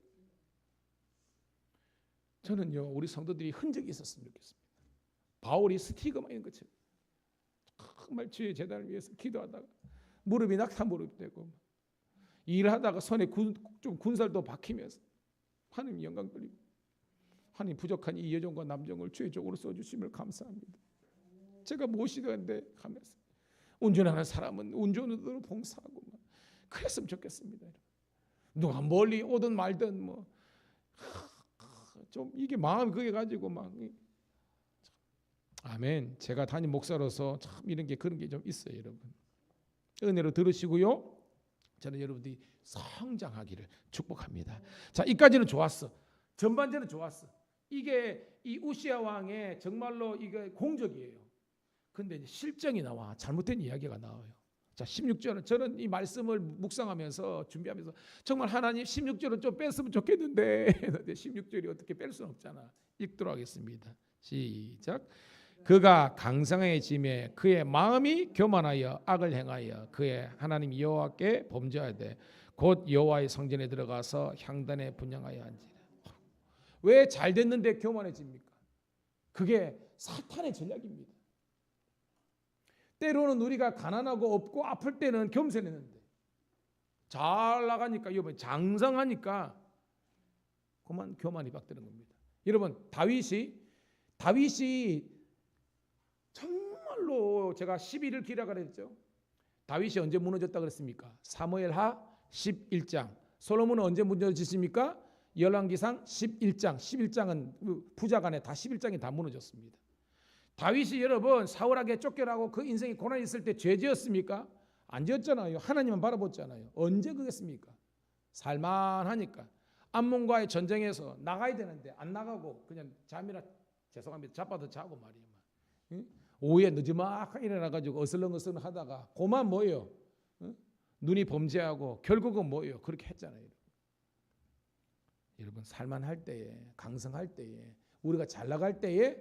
저는요, 우리 성도들이 흔적이 있었으면 좋겠습니다. 바울이 스티그마 있는 것처럼 정말 주의 제단을 위해서 기도하다가 무릎이 낙타 무릎이 되고, 일하다가 손에 좀 군살도 박히면서 하나님 영광 돌리고, 하나님 부족한 이 여종과 남종을 주의 쪽으로 써주심을 감사합니다. 제가 무엇이든데 하면서 운전하는 사람은 운전으로 봉사하고 그랬으면 좋겠습니다. 누가 멀리 오든 말든 뭐 좀 이게 마음이 그게 가지고 막, 아멘. 제가 담임 목사로서 참 이런 게 그런 게 좀 있어요, 여러분. 은혜로 들으시고요. 저는 여러분들이 성장하기를 축복합니다. 자, 이까지는 좋았어. 전반전은 좋았어. 이게 이 우시야 왕의 정말로 이게 공적이에요. 근데 이제 실정이 나와. 잘못된 이야기가 나와요. 자, 16절은 저는 이 말씀을 묵상하면서 준비하면서 정말 하나님 16절은 좀 뺐으면 좋겠는데 16절이 어떻게 뺄 수는 없잖아. 읽도록 하겠습니다. 시작. 그가 강성해짐에 그의 마음이 교만하여 악을 행하여 그의 하나님 여호와께 범죄하되 곧 여호와의 성전에 들어가서 향단에 분향하여 한지라. 왜 잘 됐는데 교만해집니까? 그게 사탄의 전략입니다. 때로는 우리가 가난하고 없고 아플 때는 겸손했는데 잘 나가니까, 이번 장성하니까 그만 교만이 박되는 겁니다. 여러분, 다윗이 정말로 제가 11을 기라가 그랬죠. 다윗이 언제 무너졌다 그랬습니까? 사무엘하 11장. 솔로몬은 언제 무너졌습니까? 열왕기상 11장. 11장은 부자간에 다 11장이 다 무너졌습니다. 다윗이 여러분 사울에게 쫓겨나고 그 인생에 고난이 있을 때 죄 지었습니까? 안 지었잖아요. 하나님만 바라봤잖아요. 언제 그랬습니까? 살만하니까. 암몬과의 전쟁에서 나가야 되는데 안 나가고 그냥 잠이나, 죄송합니다, 자빠도 자고 말이에요. 응? 오후에 늦지막하게 일어나가지고 어슬렁어슬렁 하다가 그만 뭐예요? 응? 눈이 범죄하고 결국은 뭐예요? 그렇게 했잖아요. 여러분, 살만할 때에, 강성할 때에, 우리가 잘 나갈 때에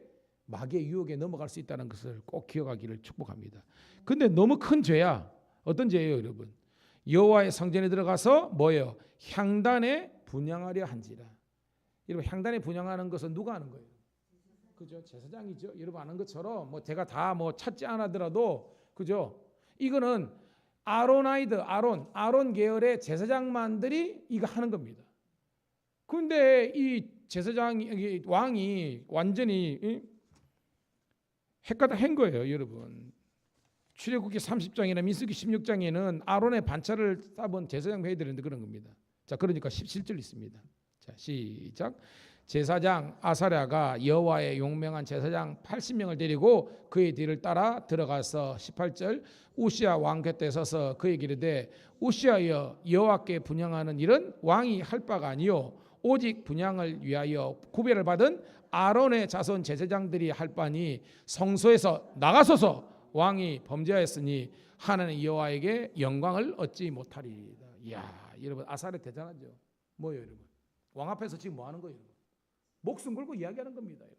마귀의 유혹에 넘어갈 수 있다는 것을 꼭 기억하기를 축복합니다. 근데 너무 큰 죄야. 어떤 죄예요, 여러분? 여호와의 성전에 들어가서 뭐예요? 향단에 분향하려 한지라. 여러분, 향단에 분향하는 것은 누가 하는 거예요? 그죠? 제사장이죠. 여러분 아는 것처럼 뭐 제가 다 뭐 찾지 않아더라도, 그죠? 이거는 아론 계열의 제사장만들이 이거 하는 겁니다. 근데 이 제사장이, 왕이 완전히 헷가다 한 거예요, 여러분. 출애굽기 30장이나 민수기 16장에는 아론의 반차를 따본 제사장 해드리는데 그런 겁니다. 자, 그러니까 17절 있습니다. 자, 시작. 제사장 아사랴가 여호와의 용맹한 제사장 80명을 데리고 그의 뒤를 따라 들어가서 18절 우시야 왕 곁에 서서 그에게 이르되 우시야여, 여호와께 분향하는 일은 왕이 할 바가 아니요 오직 분향을 위하여 구별을 받은 아론의 자손 제사장들이 할 바니 성소에서 나가소서 왕이 범죄하였으니 하나님 여호와에게 영광을 얻지 못하리이다. 이야, 여러분 아사랴 대단하죠. 뭐예요, 여러분? 왕 앞에서 지금 뭐 하는 거예요, 여러분? 목숨 걸고 이야기하는 겁니다, 여러분.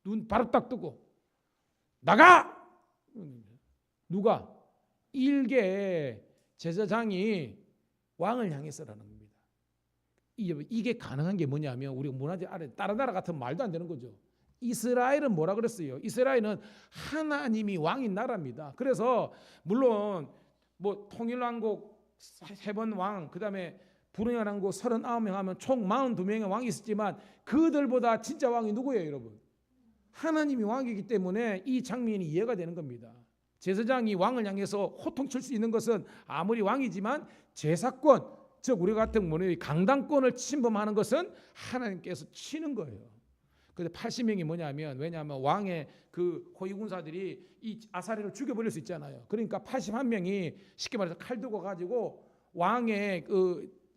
눈 바로 딱 뜨고 나가! 누가? 일개 제사장이 왕을 향해서라는 겁니다. 이게 가능한 게 뭐냐면 우리가 문화재 아래 다른 나라 같은 말도 안 되는 거죠. 이스라엘은 뭐라 그랬어요? 이스라엘은 하나님이 왕인 나라입니다. 그래서 물론 뭐 통일왕국 3번 왕, 그다음에 불운왕국 39명 하면 총 42명의 왕이 있었지만 그들보다 진짜 왕이 누구예요, 여러분? 하나님이 왕이기 때문에 이 장면이 이해가 되는 겁니다. 제사장이 왕을 향해서 호통칠 수 있는 것은 아무리 왕이지만 제사권, 즉 우리 같은 강당권을 침범하는 것은 하나님께서 치는 거예요. 근데 80명이 뭐냐면, 왜냐하면 왕의 그 호위군사들이 이 아사랴를 죽여버릴 수 있잖아요. 그러니까 81명이 쉽게 말해서 칼 들고 가지고 왕의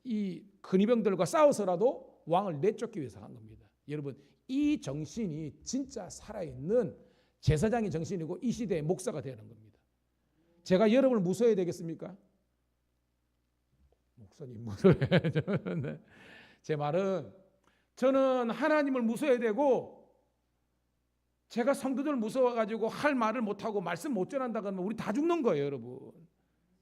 이 근위병들과 싸워서라도 왕을 내쫓기 위해서 한 겁니다. 여러분, 이 정신이 진짜 살아있는 제사장의 정신이고 이 시대의 목사가 되는 겁니다. 제가 여러분을 무서워해야 되겠습니까? 목사님 무서워해야죠. 네. 제 말은 저는 하나님을 무서워해야 되고, 제가 성도들 무서워가지고 할 말을 못하고 말씀 못 전한다 그러면 우리 다 죽는 거예요, 여러분.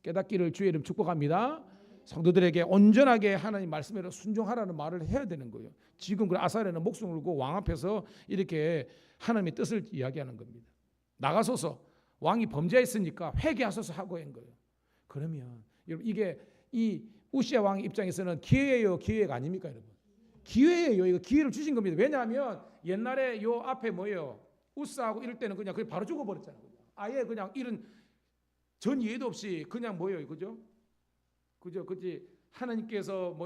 깨닫기를 주의 이름 축복합니다. 성도들에게 온전하게 하나님 말씀에 순종하라는 말을 해야 되는 거예요. 지금 그 아사랴는 목숨을 걸고 왕 앞에서 이렇게 하나님의 뜻을 이야기하는 겁니다. 나가소서, 왕이 범죄했으니까 회개하소서 하고 한 거예요. 그러면 여러분, 이게 이 우시야 왕 입장에서는 기회예요, 기회가 아닙니까, 여러분? 기회예요. 이거 기회를 주신 겁니다. 왜냐하면 옛날에 요 앞에 뭐예요? 우스하고 이럴 때는 그냥 바로 죽어버렸잖아요. 아예 그냥 이런 전 이해도 없이 그냥 뭐예요, 그죠? 그지? 하나님께서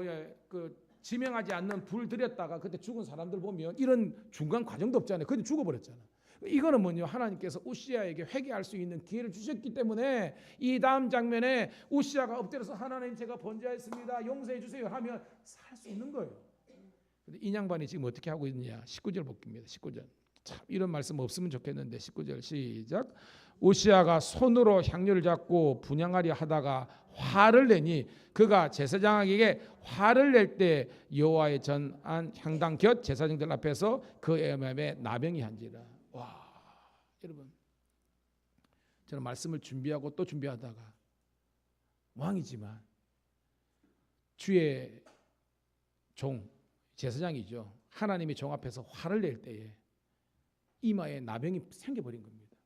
지명하지 않는 불 들였다가 그때 죽은 사람들 보면 이런 중간 과정도 없잖아요. 그냥 죽어버렸잖아. 이거는 뭐냐? 하나님께서 우시야에게 회개할 수 있는 기회를 주셨기 때문에 이 다음 장면에 우시야가 엎드려서 하나님 제가 범죄했습니다, 용서해 주세요 하면 살 수 있는 거예요. 근데 이 양반이 지금 어떻게 하고 있느냐? 19절 볼게요. 19절. 참 이런 말씀 없으면 좋겠는데 19절 시작. 우시야가 손으로 향료를 잡고 분향하려 하다가 화를 내니 그가 제사장에게 화를 낼 때 여호와의 전안 향당 곁 제사장들 앞에서 그 애매에 나병이 한지라. 와, 여러분, 저는 말씀을 준비하고 또 준비하다가 왕이지만 주의 종 제사장이죠. 하나님의 종 앞에서 화를 낼 때에 이마에 나병이 생겨버린 겁니다.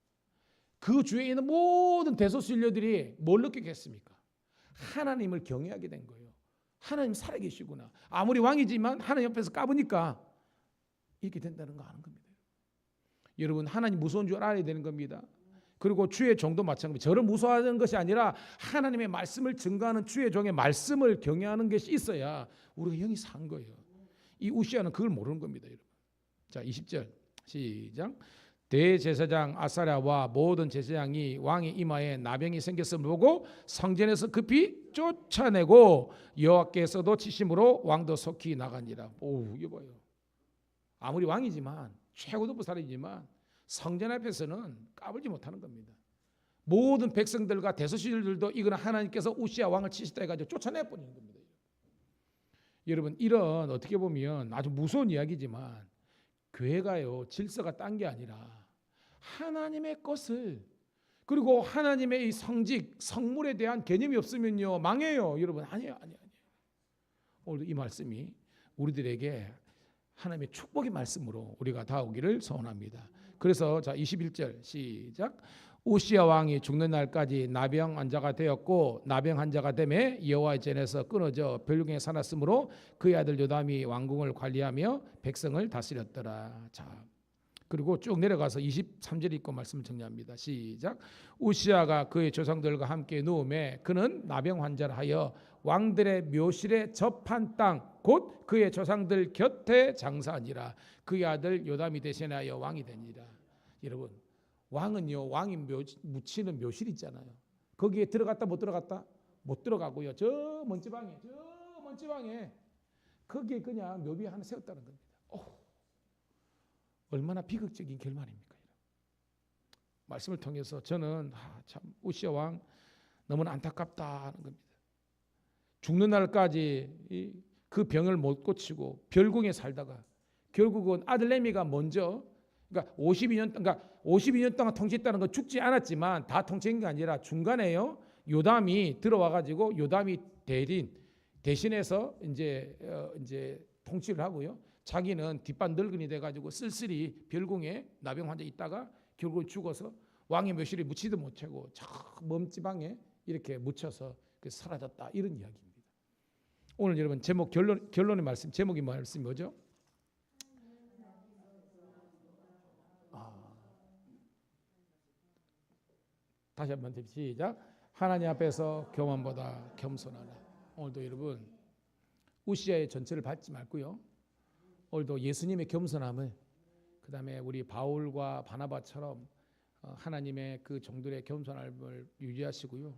그 주위에 있는 모든 대소신료들이 뭘 느끼겠습니까? 하나님을 경외하게 된 거예요. 하나님 살아계시구나. 아무리 왕이지만 하나님 옆에서 까보니까 이렇게 된다는 거 아는 겁니다. 여러분, 하나님 무서운 줄 알아야 되는 겁니다. 그리고 주의 종도 마찬가지입니다. 저를 무서워하는 것이 아니라 하나님의 말씀을 증거하는 주의 종의 말씀을 경외하는 것이 있어야 우리가 영이 산 거예요. 이 우시야는 그걸 모르는 겁니다, 여러분. 자, 20절 시작. 대제사장 아사랴와 모든 제사장이 왕의 이마에 나병이 생겼음을 보고 성전에서 급히 쫓아내고 여호와께서도 치심으로 왕도 속히 나가니라. 오, 이거 봐요. 아무리 왕이지만 최고도 부살이지만 성전 앞에서는 까불지 못하는 겁니다. 모든 백성들과 대소신들도 이거는 하나님께서 우시야 왕을 치시다 해가지고 쫓아내버리는 겁니다. 여러분, 이런 어떻게 보면 아주 무서운 이야기지만 교회가요, 질서가 딴 게 아니라 하나님의 것을, 그리고 하나님의 이 성직, 성물에 대한 개념이 없으면요 망해요. 여러분, 아니에요. 오늘 이 말씀이 우리들에게 하나님의 축복의 말씀으로 우리가 다오기를 소원합니다. 그래서 자, 21절 시작. 우시야 왕이 죽는 날까지 나병 환자가 되었고 나병 환자가 되매 여호와의 전에서 끊어져 별궁에 살았으므로 그의 아들 요담이 왕궁을 관리하며 백성을 다스렸더라. 자, 그리고 쭉 내려가서 23절 읽고 말씀을 정리합니다. 시작. 우시야가 그의 조상들과 함께 누움에 그는 나병 환자를 하여 왕들의 묘실에 접한 땅 곧 그의 조상들 곁에 장사하니라. 그의 아들 요담이 대신하여 왕이 되니라. 여러분, 왕은요, 왕이 묻히는 묘실 있잖아요. 거기에 들어갔다 못 들어갔다? 못 들어가고요. 저 먼 지방에 거기에 그냥 묘비 하나 세웠다는 겁니다. 얼마나 비극적인 결말입니까? 말씀을 통해서 저는 참 우시아 왕 너무나 안타깝다는 겁니다. 죽는 날까지 그 병을 못 고치고 별궁에 살다가 결국은 아들 레미가 먼저, 그러니까 52년 동안 통치했다는 건 죽지 않았지만 다 통치한 게 아니라 중간에요 요담이 들어와가지고 요담이 대신해서 이제 통치를 하고요. 자기는 뒷반 늙은이 돼가지고 쓸쓸히 별궁에 나병 환자 있다가 결국 죽어서 왕의 묘실에 묻지도 못하고 저 먼지방에 이렇게 묻혀서 사라졌다, 이런 이야기입니다. 오늘 여러분 제목 결론의 말씀 제목이 뭐죠? 다시 한번 시작. 하나님 앞에서 교만보다 겸손하라. 오늘도 여러분 우시아의 전체를 받지 말고요. 오늘도 예수님의 겸손함을, 그 다음에 우리 바울과 바나바처럼 하나님의 그 종들의 겸손함을 유지하시고요.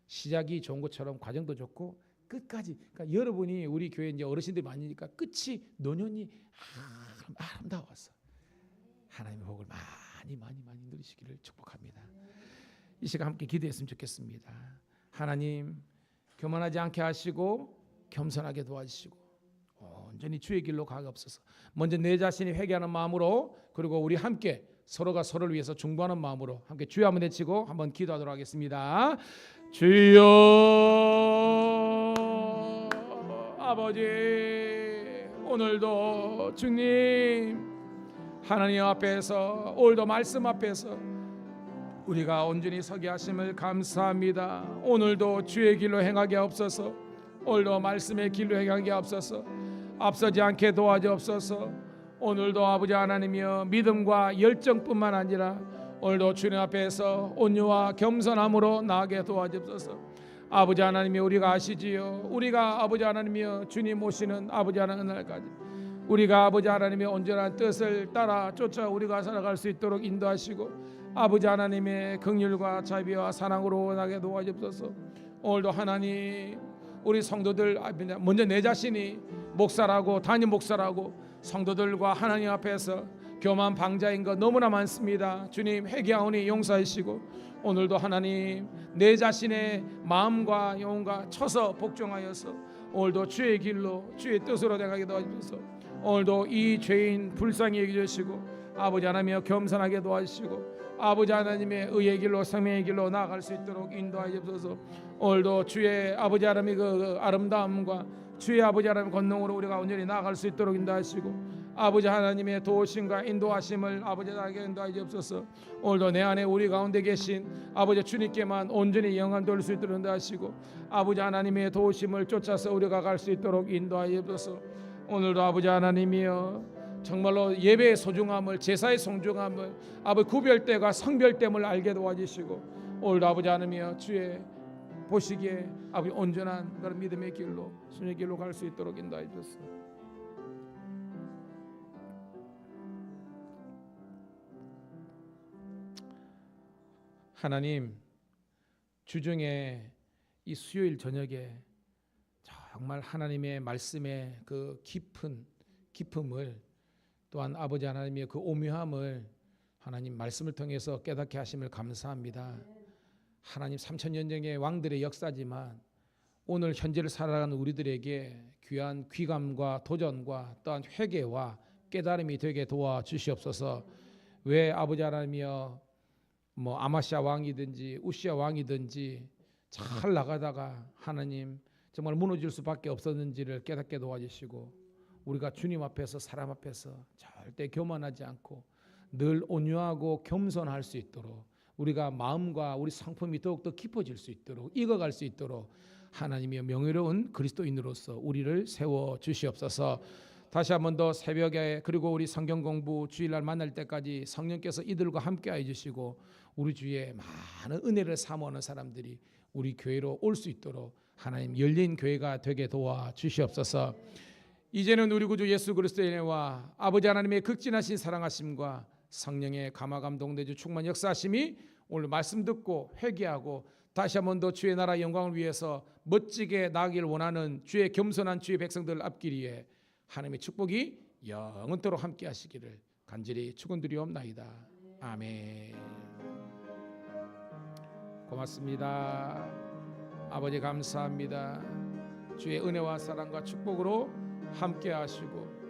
시작이 좋은 것처럼 과정도 좋고 끝까지, 그러니까 여러분이 우리 교회 이제 어르신들이 많으니까 끝이 노년이 아름다워서 하나님의 복을 많이 누리시기를 축복합니다. 이 시간 함께 기도했으면 좋겠습니다. 하나님, 교만하지 않게 하시고 겸손하게 도와주시고 온전히 주의 길로 가옵소서. 먼저 내 자신이 회개하는 마음으로, 그리고 우리 함께 서로가 서로를 위해서 중보하는 마음으로 함께 주여 한번 외치고 한번 기도하도록 하겠습니다. 주여, 아버지, 오늘도 주님 하나님 앞에서, 오늘도 말씀 앞에서 우리가 온전히 서게 하심을 감사합니다. 오늘도 주의 길로 행하게 하옵소서. 오늘도 말씀의 길로 행하게 하옵소서. 앞서지 않게 도와주옵소서. 오늘도 아버지 하나님이여 믿음과 열정뿐만 아니라 오늘도 주님 앞에서 온유와 겸손함으로 나아가게 도와주옵소서. 아버지 하나님이 우리가 아시지요. 우리가 아버지 하나님이여 주님 모시는 아버지 하나님 날까지 우리가 아버지 하나님의 온전한 뜻을 따라 쫓아 우리가 살아갈 수 있도록 인도하시고 아버지 하나님의 긍휼과 자비와 사랑으로 나게 도와주옵소서. 오늘도 하나님 우리 성도들 먼저 내 자신이 목사라고 담임 목사라고 성도들과 하나님 앞에서 교만 방자인 것 너무나 많습니다. 주님 회개하오니 용서하시고 오늘도 하나님 내 자신의 마음과 영혼과 쳐서 복종하여서 오늘도 주의 길로 주의 뜻으로 나가게 도와주소서. 오늘도 이 죄인 불쌍히 여겨주시고 아버지 하나님이여 겸손하게 도와주시고 아버지 하나님의 의의 길로 생명의 길로 나아갈 수 있도록 인도하옵소서. 오늘도 주의 아버지 하나님의 그 아름다움과 주의 아버지 하나님의 권능으로 우리가 온전히 나아갈 수 있도록 인도하시고 아버지 하나님의 도우심과 인도하심을 아버지 나에게 인도하옵소서. 오늘도 내 안에 우리 가운데 계신 아버지 주님께만 온전히 영광 돌릴 수 있도록 인도하시고 아버지 하나님의 도우심을 쫓아서 우리가 갈 수 있도록 인도하옵소서. 오늘도 아버지 하나님이여 정말로 예배의 소중함을, 제사의 소중함을, 아버지 구별됨과 성별됨을 알게 도와주시고 오늘도 아버지 하나님이여 주의 보시기에 아버지 온전한 그런 믿음의 길로 순의 길로 갈 수 있도록 인도해 주소서. 하나님, 주중에 이 수요일 저녁에 정말 하나님의 말씀의 그 깊음을 또한 아버지 하나님의 그 오묘함을 하나님 말씀을 통해서 깨닫게 하심을 감사합니다. 하나님 3000년 전의 왕들의 역사지만 오늘 현재를 살아가는 우리들에게 귀한 귀감과 도전과 또한 회개와 깨달음이 되게 도와주시옵소서. 왜 아버지 하나님이여 아마시아 왕이든지 우시아 왕이든지 잘 나가다가 하나님 정말 무너질 수밖에 없었는지를 깨닫게 도와주시고 우리가 주님 앞에서 사람 앞에서 절대 교만하지 않고 늘 온유하고 겸손할 수 있도록 우리가 마음과 우리 성품이 더욱더 깊어질 수 있도록 익어갈 수 있도록 하나님의 명예로운 그리스도인으로서 우리를 세워 주시옵소서. 다시 한 번 더 새벽에 그리고 우리 성경 공부 주일날 만날 때까지 성령께서 이들과 함께하여 주시고 우리 주위에 많은 은혜를 사모하는 사람들이 우리 교회로 올 수 있도록 하나님 열린 교회가 되게 도와 주시옵소서. 이제는 우리 구주 예수 그리스도의 은혜와 아버지 하나님의 극진하신 사랑하심과 성령의 감화 감동 내주 충만 역사하심이 오늘 말씀 듣고 회개하고 다시 한 번 더 주의 나라 영광을 위해서 멋지게 나아가길 원하는 주의 겸손한 주의 백성들을 앞기리에 하나님의 축복이 영원토록 함께 하시기를 간절히 축원드리옵나이다. 아멘. 고맙습니다. 아버지 감사합니다. 주의 은혜와 사랑과 축복으로 함께 하시고